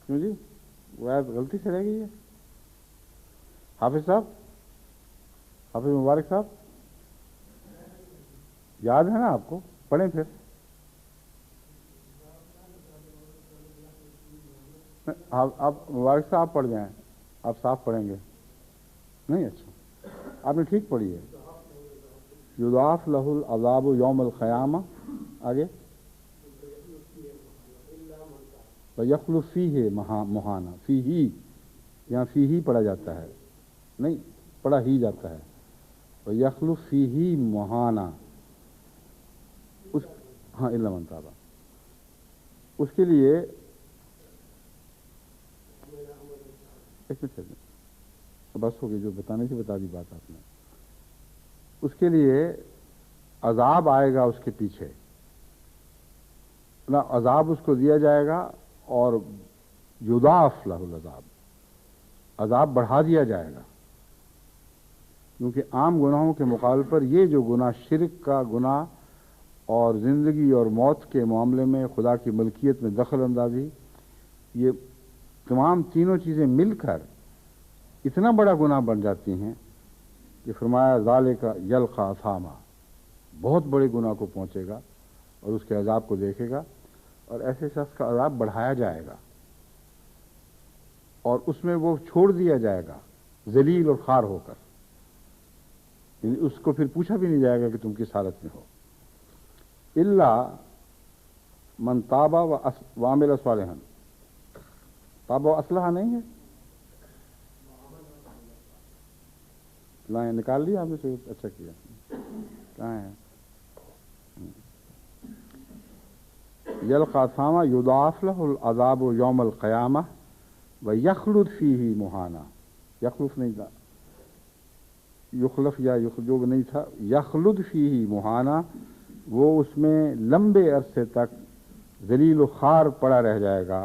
Speaker 2: کیوں جی؟ وہ آیت غلطی سے رہ گئی ہے۔ حافظ صاحب، حافظ مبارک صاحب، یاد ہے نا آپ کو؟ پڑھیں پھر۔ آپ مبارک صاحب پڑھ جائیں، آپ صاف پڑھیں گے نہیں؟ اچھا آپ نے ٹھیک پڑھی ہے۔ یضاعف لہ العذاب یوم القیامہ، آگے وَيَخْلُفْ فِيهِ مُحَانًا، فِيهِ یہاں فِيهِ پڑھا جاتا ہے، نہیں پڑھا ہی جاتا ہے۔ وَيَخْلُفْ فِيهِ مُحَانًا، ہاں إِلَّا مَن تَابَ، اس کے لیے ایک منٹ بس ہو گئی، جو بتانے سے بتا دی بات آپ نے۔ اس کے لیے عذاب آئے گا اس کے پیچھے، نہ عذاب اس کو دیا جائے گا، اور یضاعف لہ العذاب، عذاب بڑھا دیا جائے گا، کیونکہ عام گناہوں کے مقابلے پر یہ جو گناہ شرک کا گناہ اور زندگی اور موت کے معاملے میں خدا کی ملکیت میں دخل اندازی، یہ تمام تینوں چیزیں مل کر اتنا بڑا گناہ بن جاتی ہیں کہ فرمایا ذالک یلقا اثاما، بہت بڑے گناہ کو پہنچے گا اور اس کے عذاب کو دیکھے گا، اور ایسے شخص کا عذاب بڑھایا جائے گا اور اس میں وہ چھوڑ دیا جائے گا ذلیل اور خوار ہو کر، یعنی اس کو پھر پوچھا بھی نہیں جائے گا کہ تم کس حالت میں ہو۔ الا من تاب وعمل صالحا، تاب و اصلحہ نہیں ہے، لائیں نکال لی آپ نے، اچھا کیا، کہاں ہے؟ یلقا اثاما یضاعف لہ العذاب یوم القیامہ ویخلد فیہ مہانا، یخلف نہیں تھا، یخلف یا یخلد نہیں تھا، یخلد فیہ مہانا، وہ اس میں لمبے عرصے تک ذلیل و خوار پڑا رہ جائے گا۔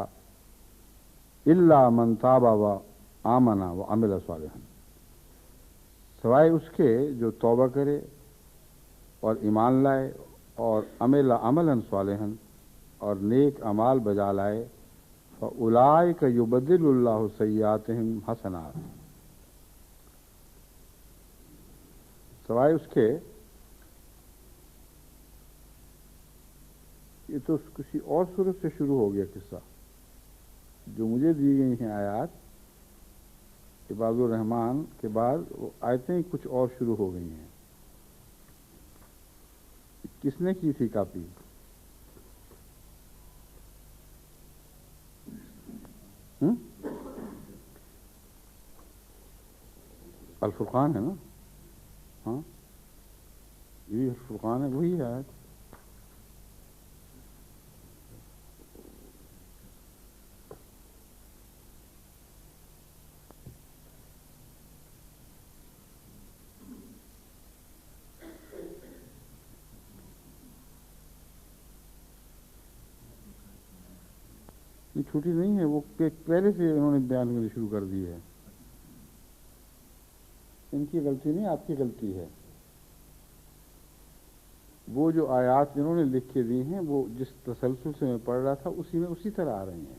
Speaker 2: الا من تاب و آمن و عمل صالحا، سوائے اس کے جو توبہ کرے اور ایمان لائے اور عملا صالحا اور نیک اعمال بجا لائے، فاولئک یبدل اللہ سیئاتہم حسنات، سوائے اس کے، یہ تو کسی اور صورت سے شروع ہو گیا قصہ، جو مجھے دی گئی ہیں آیات عباد الرحمان کے بعد وہ آیتیں کچھ اور شروع ہو گئی ہیں. کس نے کی تھی کاپی؟ الفرقان ہے نا؟ ہاں یہ الفرقان ہے، وہی ہے آیت. چھوٹی نہیں ہے، وہ پہلے سے انہوں نے بیان کرنی شروع کر دی ہے. ان کی غلطی نہیں، آپ کی غلطی ہے. وہ جو آیات انہوں نے لکھ کے دی ہیں وہ جس تسلسل سے میں پڑھ رہا تھا اسی میں اسی طرح آ رہی ہیں.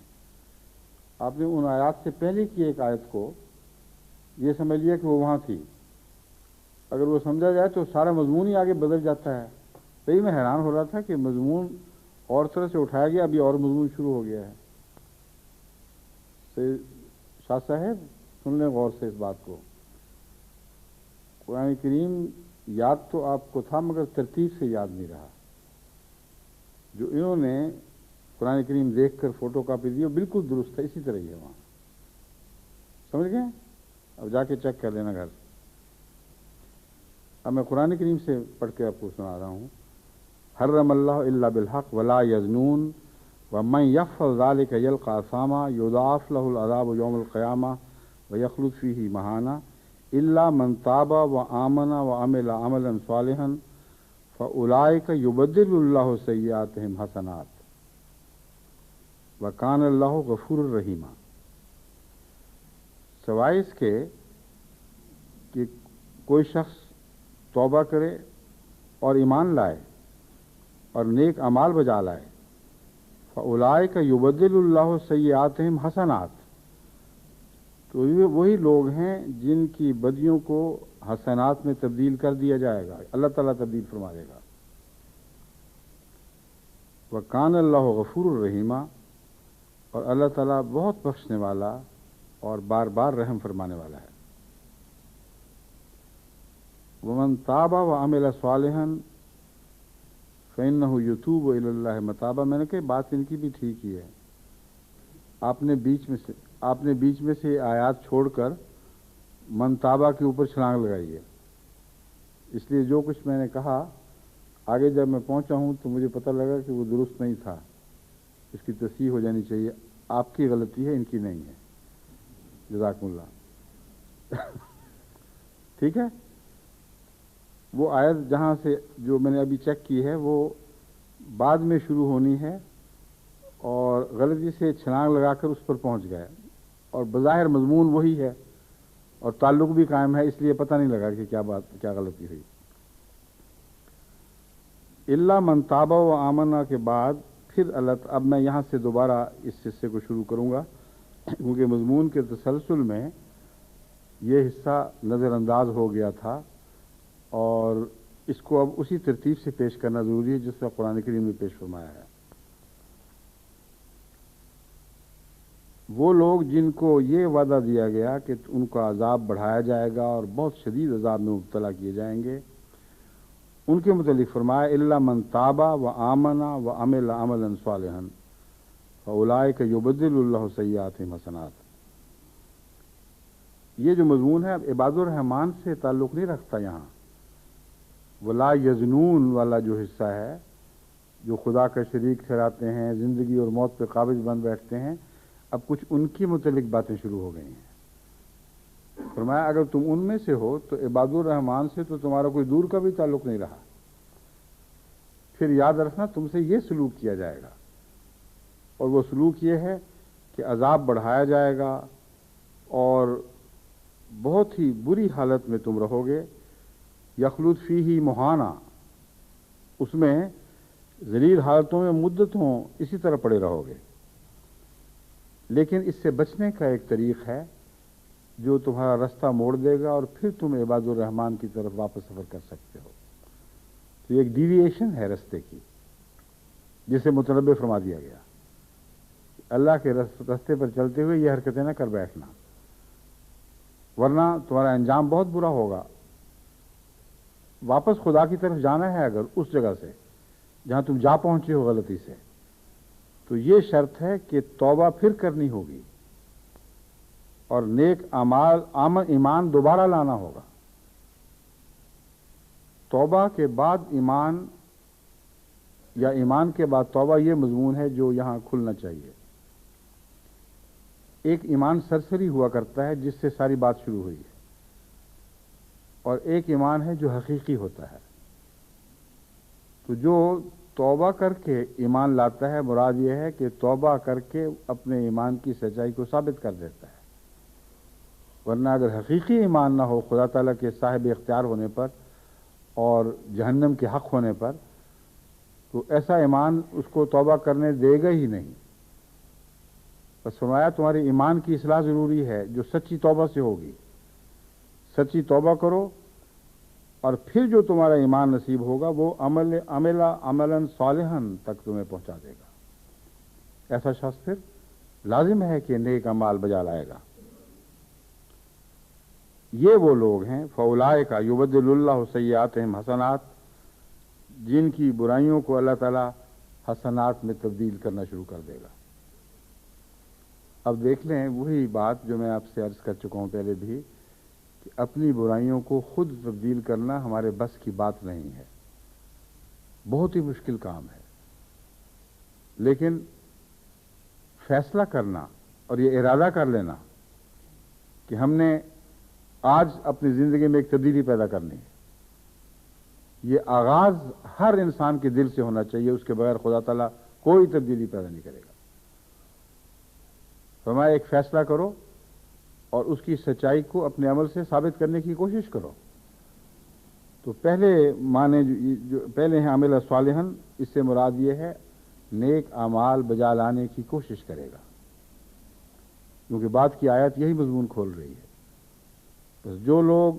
Speaker 2: آپ نے ان آیات سے پہلے کی ایک آیت کو یہ سمجھ لیا کہ وہ وہاں تھی. اگر وہ سمجھا جائے تو سارا مضمون ہی آگے بدل جاتا ہے. صحیح میں حیران ہو رہا تھا کہ مضمون اور طرح سے اٹھایا گیا، ابھی اور مضمون شروع ہو گیا ہے. شاہ صاحب سن لیں غور سے اس بات کو. قرآن کریم یاد تو آپ کو تھا مگر ترتیب سے یاد نہیں رہا. جو انہوں نے قرآن کریم دیکھ کر فوٹو کاپی دی وہ بالکل درست ہے، اسی طرح ہی ہے وہاں. سمجھ گئے؟ اب جا کے چیک کر لینا گھر. اب میں قرآن کریم سے پڑھ کے آپ کو سنا رہا ہوں. حرم اللہ الا بالحق ولا یزنون ومن یفعل ذلک یلقى اثاما یضاعف له العذاب یوم القیامہ ویخلد فیہ مہانا الا من تاب وآمن وعمل عملا صالحا فاولئک یبدل اللہ سیئاتہم حسنات وکان اللہ غفور الرحیم. سوائے اس کے کہ کوئی شخص توبہ کرے اور ایمان لائے اور نیک اعمال بجا لائے، فاولئک یبدل اللہ سیئاتہم حسنات، تو یہ وہی لوگ ہیں جن کی بدیوں کو حسنات میں تبدیل کر دیا جائے گا، اللہ تعالیٰ تبدیل فرما دے گا. وکان اللہ غفور الرحیم، اور اللہ تعالیٰ بہت بخشنے والا اور بار بار رحم فرمانے والا ہے. ومن تاب وعمل صالحا فإنه يتوب إلى الله متابا. میں نے کہا بات ان کی بھی ٹھیک ہی ہے. آپ نے بیچ میں سے آیات چھوڑ کر من تابا کے اوپر چھلانگ لگائی ہے. اس لیے جو کچھ میں نے کہا آگے جب میں پہنچا ہوں تو مجھے پتہ لگا کہ وہ درست نہیں تھا. اس کی تصحیح ہو جانی چاہیے. آپ کی غلطی ہے، ان کی نہیں ہے. جزاکم اللہ. ٹھیک ہے. وہ آیت جہاں سے جو میں نے ابھی چیک کی ہے وہ بعد میں شروع ہونی ہے اور غلطی سے چھلانگ لگا کر اس پر پہنچ گئے، اور بظاہر مضمون وہی ہے اور تعلق بھی قائم ہے، اس لیے پتہ نہیں لگا کہ کیا غلطی ہوئی. الا من تاب و آمنا کے بعد پھر اب میں یہاں سے دوبارہ اس حصے کو شروع کروں گا کیونکہ مضمون کے تسلسل میں یہ حصہ نظر انداز ہو گیا تھا اور اس کو اب اسی ترتیب سے پیش کرنا ضروری ہے جس طرح قرآن کریم میں پیش فرمایا ہے. وہ لوگ جن کو یہ وعدہ دیا گیا کہ ان کا عذاب بڑھایا جائے گا اور بہت شدید عذاب میں مبتلا کیے جائیں گے، ان کے متعلق فرمایا الا من تابا و آمنا و عمل عملا صالحا فاولئک یبدل اللہ سیئاتہم حسنات. یہ جو مضمون ہے اب عباد الرحمان سے تعلق نہیں رکھتا. یہاں ولا یزنون والا جو حصہ ہے، جو خدا کا شریک ٹھہراتے ہیں، زندگی اور موت پہ قابض بن بیٹھتے ہیں، اب کچھ ان کی متعلق باتیں شروع ہو گئی ہیں. فرمایا اگر تم ان میں سے ہو تو عباد الرحمان سے تو تمہارا کوئی دور کا بھی تعلق نہیں رہا. پھر یاد رکھنا تم سے یہ سلوک کیا جائے گا، اور وہ سلوک یہ ہے کہ عذاب بڑھایا جائے گا اور بہت ہی بری حالت میں تم رہو گے. یخلد فیہ مہانا، اس میں ذلیل حالتوں میں مدتوں اسی طرح پڑے رہو گے. لیکن اس سے بچنے کا ایک طریق ہے جو تمہارا رستہ موڑ دے گا اور پھر تم عباد الرحمان کی طرف واپس سفر کر سکتے ہو. تو ایک ڈیویشن ہے رستے کی جسے متنبع فرما دیا گیا. اللہ کے رستے پر چلتے ہوئے یہ حرکتیں نہ کر بیٹھنا. ورنہ تمہارا انجام بہت برا ہوگا. واپس خدا کی طرف جانا ہے اگر اس جگہ سے جہاں تم جا پہنچے ہو غلطی سے، تو یہ شرط ہے کہ توبہ پھر کرنی ہوگی اور نیک اعمال ایمان دوبارہ لانا ہوگا. توبہ کے بعد ایمان یا ایمان کے بعد توبہ، یہ مضمون ہے جو یہاں کھلنا چاہیے. ایک ایمان سرسری ہوا کرتا ہے جس سے ساری بات شروع ہوئی ہے، اور ایک ایمان ہے جو حقیقی ہوتا ہے. تو جو توبہ کر کے ایمان لاتا ہے، مراد یہ ہے کہ توبہ کر کے اپنے ایمان کی سچائی کو ثابت کر دیتا ہے. ورنہ اگر حقیقی ایمان نہ ہو خدا تعالیٰ کے صاحب اختیار ہونے پر اور جہنم کے حق ہونے پر، تو ایسا ایمان اس کو توبہ کرنے دے گا ہی نہیں. بس فرمایا تمہاری ایمان کی اصلاح ضروری ہے جو سچی توبہ سے ہوگی. سچی توبہ کرو اور پھر جو تمہارا ایمان نصیب ہوگا وہ عملاً صالحاً تک تمہیں پہنچا دے گا. ایسا شخص پھر لازم ہے کہ نیک اعمال بجا لائے گا. یہ وہ لوگ ہیں فاولئک یبدل اللہ سیئاتہم حسنات، جن کی برائیوں کو اللہ تعالیٰ حسنات میں تبدیل کرنا شروع کر دے گا. اب دیکھ لیں وہی بات جو میں آپ سے عرض کر چکا ہوں پہلے بھی، کہ اپنی برائیوں کو خود تبدیل کرنا ہمارے بس کی بات نہیں ہے، بہت ہی مشکل کام ہے. لیکن فیصلہ کرنا اور یہ ارادہ کر لینا کہ ہم نے آج اپنی زندگی میں ایک تبدیلی پیدا کرنی ہے، یہ آغاز ہر انسان کے دل سے ہونا چاہیے. اس کے بغیر خدا تعالیٰ کوئی تبدیلی پیدا نہیں کرے گا. فرمایا ایک فیصلہ کرو اور اس کی سچائی کو اپنے عمل سے ثابت کرنے کی کوشش کرو. تو پہلے معنی جو پہلے ہیں عمل صالحاً، اس سے مراد یہ ہے نیک اعمال بجا لانے کی کوشش کرے گا، کیونکہ بات کی آیت یہی مضمون کھول رہی ہے. بس جو لوگ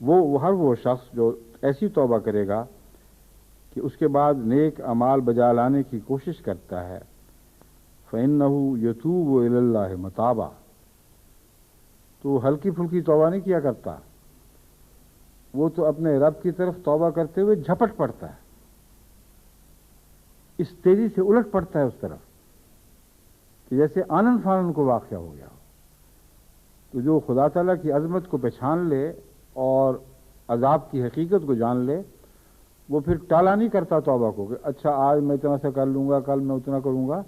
Speaker 2: وہ شخص جو ایسی توبہ کرے گا کہ اس کے بعد نیک اعمال بجا لانے کی کوشش کرتا ہے، فَإِنَّهُ يَتُوبُ إِلَى اللَّهِ مَتَابًا، تو ہلکی پھلکی توبہ نہیں کیا کرتا، وہ تو اپنے رب کی طرف توبہ کرتے ہوئے جھپٹ پڑتا ہے، اس تیزی سے الٹ پڑتا ہے اس طرف کہ جیسے آنن فانن کو واقعہ ہو گیا ہو. تو جو خدا تعالیٰ کی عظمت کو پہچان لے اور عذاب کی حقیقت کو جان لے، وہ پھر ٹالا نہیں کرتا توبہ کو کہ اچھا آج میں اتنا سا کر لوں گا، کل میں اتنا کروں گا.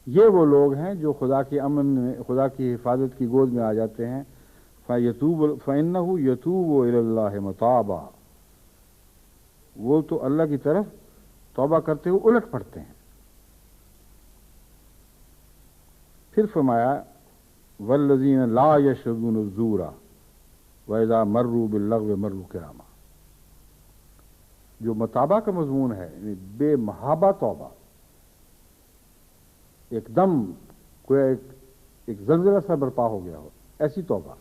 Speaker 2: یہ وہ لوگ ہیں جو خدا کے امن میں، خدا کی حفاظت کی گود میں آ جاتے ہیں. فَإِنَّهُ يَتُوبُ إِلَى اللَّهِ مَتَابًا، وہ تو اللہ کی طرف توبہ کرتے ہوئے الٹ پڑتے ہیں. پھر فرمایا وَالَّذِينَ لَا يَشْهَدُونَ الزُّورَ وَإِذَا مَرُّوا بِاللَّغْوِ مَرُّوا كِرَامًا. جو متابہ کا مضمون ہے، یعنی بے محابہ توبہ، ایک دم کوئی ایک زلزلہ سا برپا ہو گیا ہو، ایسی توبہ،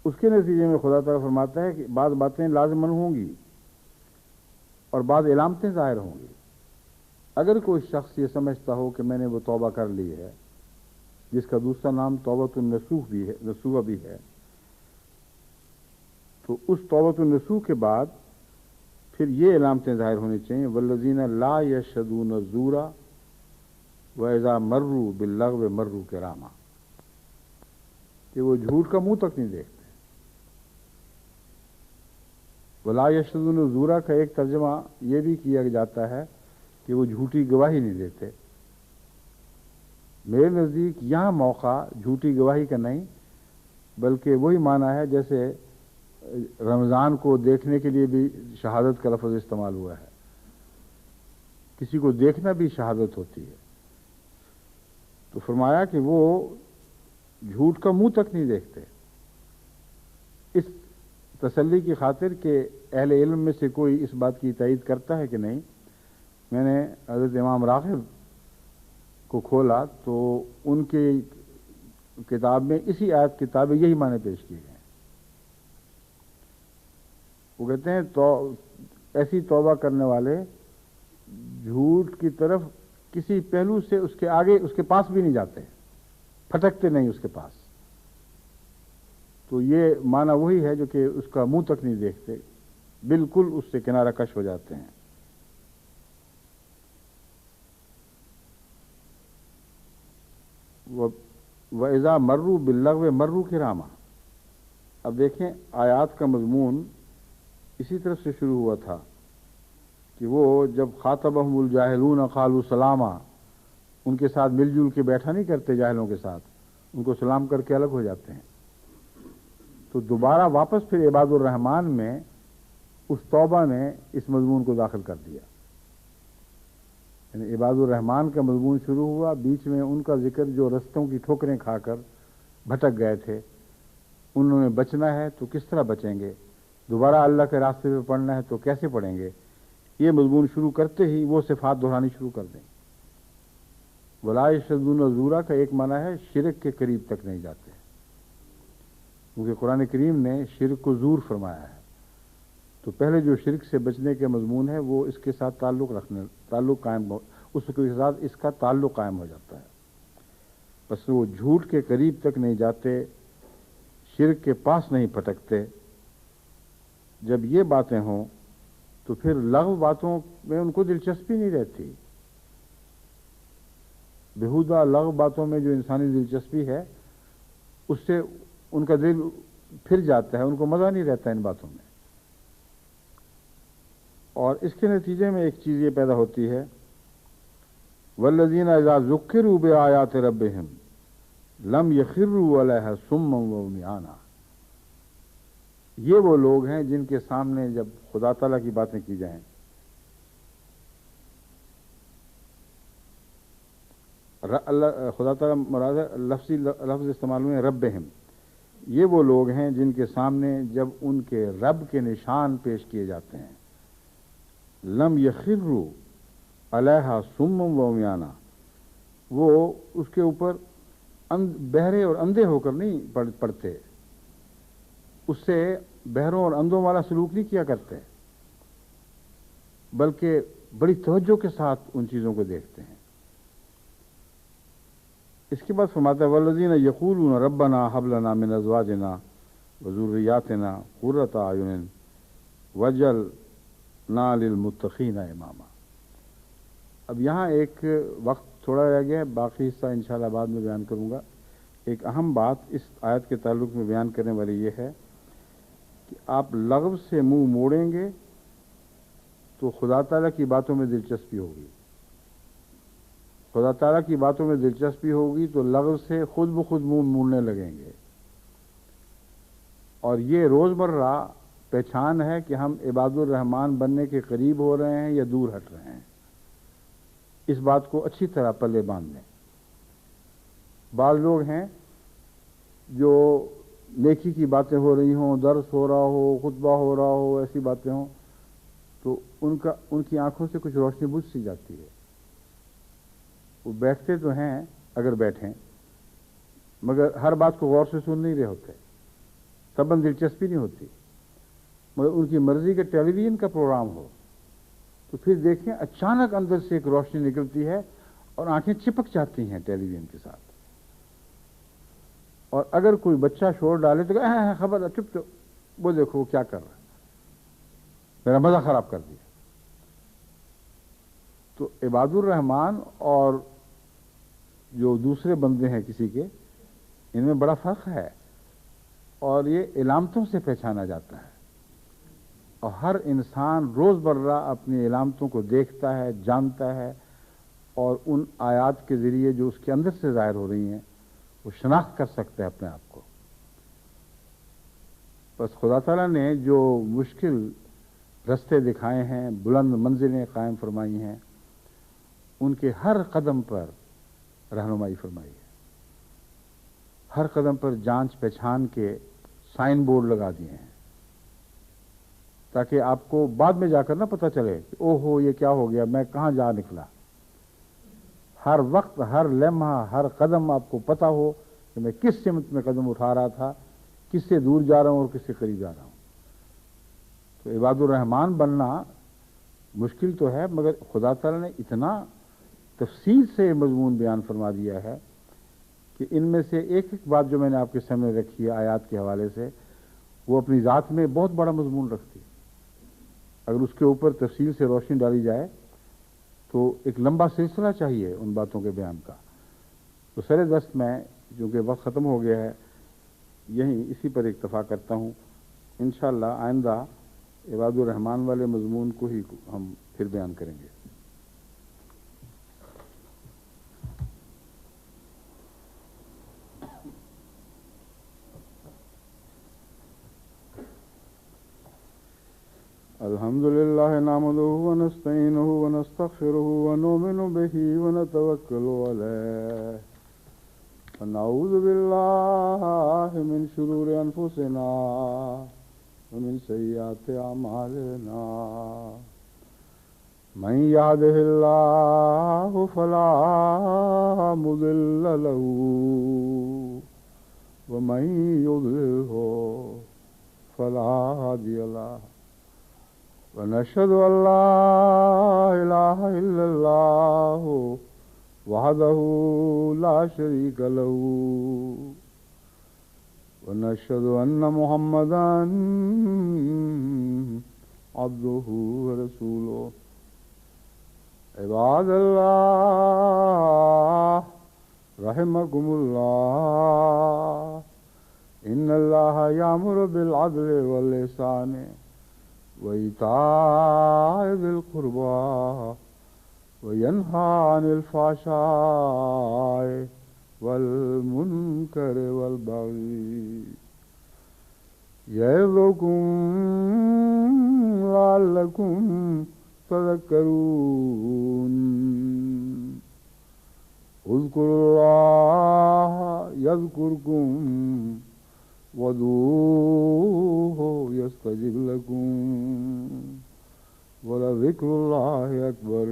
Speaker 2: اس کے نتیجے میں خدا تعالیٰ فرماتا ہے کہ بعض باتیں لازماً ہوں گی اور بعض علامتیں ظاہر ہوں گی. اگر کوئی شخص یہ سمجھتا ہو کہ میں نے وہ توبہ کر لی ہے، جس کا دوسرا نام توبۃ النصوح بھی ہے، تو اس توبۃ النصوح کے بعد پھر یہ علامتیں ظاہر ہونی چاہیے والذین لا یشهدون الزور واذا مروا باللغو مروا کراما، کہ وہ جھوٹ کا منہ تک نہیں دیکھتے. ولا یشهدون الزور کا ایک ترجمہ یہ بھی کیا جاتا ہے کہ وہ جھوٹی گواہی نہیں دیتے. میرے نزدیک یہاں موقع جھوٹی گواہی کا نہیں، بلکہ وہی معنی ہے جیسے رمضان کو دیکھنے کے لیے بھی شہادت کا لفظ استعمال ہوا ہے. کسی کو دیکھنا بھی شہادت ہوتی ہے. تو فرمایا کہ وہ جھوٹ کا منہ تک نہیں دیکھتے. اس تسلی کی خاطر کہ اہل علم میں سے کوئی اس بات کی تائید کرتا ہے کہ نہیں، میں نے حضرت امام راغب کو کھولا تو ان کی کتاب میں اسی آیت کتاب یہی معنی پیش کیے گئے ہیں. وہ کہتے ہیں تو ایسی توبہ کرنے والے جھوٹ کی طرف کسی پہلو سے اس کے آگے اس کے پاس بھی نہیں جاتے، پھٹکتے نہیں اس کے پاس. تو یہ معنی وہی ہے جو کہ اس کا منہ تک نہیں دیکھتے، بالکل اس سے کنارہ کش ہو جاتے ہیں۔ وَإِذَا مَرُّوا بِاللَّغْوِ مَرُّوا كِرَامًا۔ اب دیکھیں آیات کا مضمون اسی طرف سے شروع ہوا تھا کہ وہ جب خاطبہم الجاہلون قالوا سلاما، ان کے ساتھ مل جل کے بیٹھا نہیں کرتے جاہلوں کے ساتھ، ان کو سلام کر کے الگ ہو جاتے ہیں۔ تو دوبارہ واپس پھر عباد الرحمن میں اس توبہ نے اس مضمون کو داخل کر دیا، یعنی عباد الرحمن کا مضمون شروع ہوا، بیچ میں ان کا ذکر جو رستوں کی ٹھوکریں کھا کر بھٹک گئے تھے، انہوں نے بچنا ہے تو کس طرح بچیں گے، دوبارہ اللہ کے راستے پہ پڑھنا ہے تو کیسے پڑھیں گے، یہ مضمون شروع کرتے ہی وہ صفات دہرانی شروع کر دیں۔ وَلَا يَشْهَدُونَ زُورًا کا ایک معنی ہے شرک کے قریب تک نہیں جاتے، کیونکہ قرآن کریم نے شرک کو زور فرمایا ہے، تو پہلے جو شرک سے بچنے کے مضمون ہے وہ اس کے ساتھ اس کے ساتھ اس کا تعلق قائم ہو جاتا ہے۔ بس وہ جھوٹ کے قریب تک نہیں جاتے، شرک کے پاس نہیں پھٹکتے۔ جب یہ باتیں ہوں تو پھر لغو باتوں میں ان کو دلچسپی نہیں رہتی، بےہودہ لغو باتوں میں جو انسانی دلچسپی ہے اس سے ان کا دل پھر جاتا ہے، ان کو مزہ نہیں رہتا ان باتوں میں۔ اور اس کے نتیجے میں ایک چیز یہ پیدا ہوتی ہے، والذین اذا ذکروا بآیات ربہم لم یخروا علیہا صما وعمیانا۔ یہ وہ لوگ ہیں جن کے سامنے جب خدا تعالیٰ کی باتیں کی جائیں، خدا تعالیٰ مراد لفظ استعمال ہوئے ربہم، یہ وہ لوگ ہیں جن کے سامنے جب ان کے رب کے نشان پیش کیے جاتے ہیں، لم یخروا علیہا صما وعمیانا، وہ اس کے اوپر بہرے اور اندھے ہو کر نہیں پڑھتے، اس سے بہروں اور اندھوں والا سلوک نہیں کیا کرتے، بلکہ بڑی توجہ کے ساتھ ان چیزوں کو دیکھتے ہیں۔ اس کے بعد فرماتا ہے والذین یقولون ربنا ھب لنا من ازواجنا وذریاتنا قرۃ اعین واجعلنا للمتقین اماما۔ اب یہاں ایک وقت تھوڑا رہ گیا ہے، باقی حصہ انشاءاللہ بعد میں بیان کروں گا۔ ایک اہم بات اس آیت کے تعلق میں بیان کرنے والی یہ ہے کہ آپ لغو سے منہ موڑیں گے تو خدا تعالیٰ کی باتوں میں دلچسپی ہوگی، خدا تعالیٰ کی باتوں میں دلچسپی ہوگی تو لغو سے خود بخود منہ موڑنے لگیں گے، اور یہ روزمرہ پہچان ہے کہ ہم عباد الرحمن بننے کے قریب ہو رہے ہیں یا دور ہٹ رہے ہیں۔ اس بات کو اچھی طرح پلے باندھ لیں۔ بعض لوگ ہیں جو نیکی کی باتیں ہو رہی ہوں، درس ہو رہا ہو، خطبہ ہو رہا ہو، ایسی باتیں ہوں تو ان کی آنکھوں سے کچھ روشنی بجھ سی جاتی ہے۔ وہ بیٹھتے تو ہیں اگر بیٹھیں، مگر ہر بات کو غور سے سن نہیں رہے ہوتے، تباً دلچسپی نہیں ہوتی، مگر ان کی مرضی کے ٹیلی ویژن کا پروگرام ہو تو پھر دیکھیں اچانک اندر سے ایک روشنی نکلتی ہے اور آنکھیں چپک جاتی ہیں ٹیلی ویژن کے ساتھ۔ اور اگر کوئی بچہ شور ڈالے تو خبر چپ چپ، وہ دیکھو وہ کیا کر رہا ہے، میرا مزہ خراب کر دیا۔ تو عباد الرحمن اور جو دوسرے بندے ہیں کسی کے، ان میں بڑا فرق ہے، اور یہ علامتوں سے پہچانا جاتا ہے، اور ہر انسان روز برہ اپنی علامتوں کو دیکھتا ہے، جانتا ہے، اور ان آیات کے ذریعے جو اس کے اندر سے ظاہر ہو رہی ہیں وہ شناخت کر سکتا ہے اپنے آپ کو۔ بس خدا تعالیٰ نے جو مشکل رستے دکھائے ہیں، بلند منزلیں قائم فرمائی ہیں، ان کے ہر قدم پر رہنمائی فرمائی ہے، ہر قدم پر جانچ پہچان کے سائن بورڈ لگا دیے ہیں، تاکہ آپ کو بعد میں جا کر نہ پتہ چلے کہ او ہو یہ کیا ہو گیا، میں کہاں جا نکلا۔ ہر وقت، ہر لمحہ، ہر قدم آپ کو پتہ ہو کہ میں کس سمت میں قدم اٹھا رہا تھا، کس سے دور جا رہا ہوں اور کس سے قریب جا رہا ہوں۔ تو عباد الرحمن بننا مشکل تو ہے، مگر خدا تعالیٰ نے اتنا تفصیل سے مضمون بیان فرما دیا ہے کہ ان میں سے ایک ایک بات جو میں نے آپ کے سامنے رکھی ہے آیات کے حوالے سے، وہ اپنی ذات میں بہت بڑا مضمون رکھتی ہے۔ اگر اس کے اوپر تفصیل سے روشنی ڈالی جائے تو ایک لمبا سلسلہ چاہیے ان باتوں کے بیان کا۔ تو سر دست میں چونکہ وقت ختم ہو گیا ہے، یہیں اسی پر اکتفا کرتا ہوں۔ انشاءاللہ آئندہ عباد الرحمن والے مضمون کو ہی ہم پھر بیان کریں گے۔ الحمد لله نحمده ونستعينه ونستغفره ونؤمن به ونتوكل عليه ونعوذ بالله من شرور أنفسنا ومن سيئات أعمالنا من يهده الله فلا مضل له ومن يضلله فلا هادي له ونشهد أن لا إله إلا الله وحده لا شريك له ونشهد أن محمدا عبده ورسوله عباد الله رحمكم الله إن الله يأمر بالعدل والإحسان وإيتاء ذي القربى وينهى عن الفحشاء والمنكر والبغي يعظكم لعلكم تذكرون اذكروا الله يذكركم وادعوه يستجب لكم ولذكر الله أكبر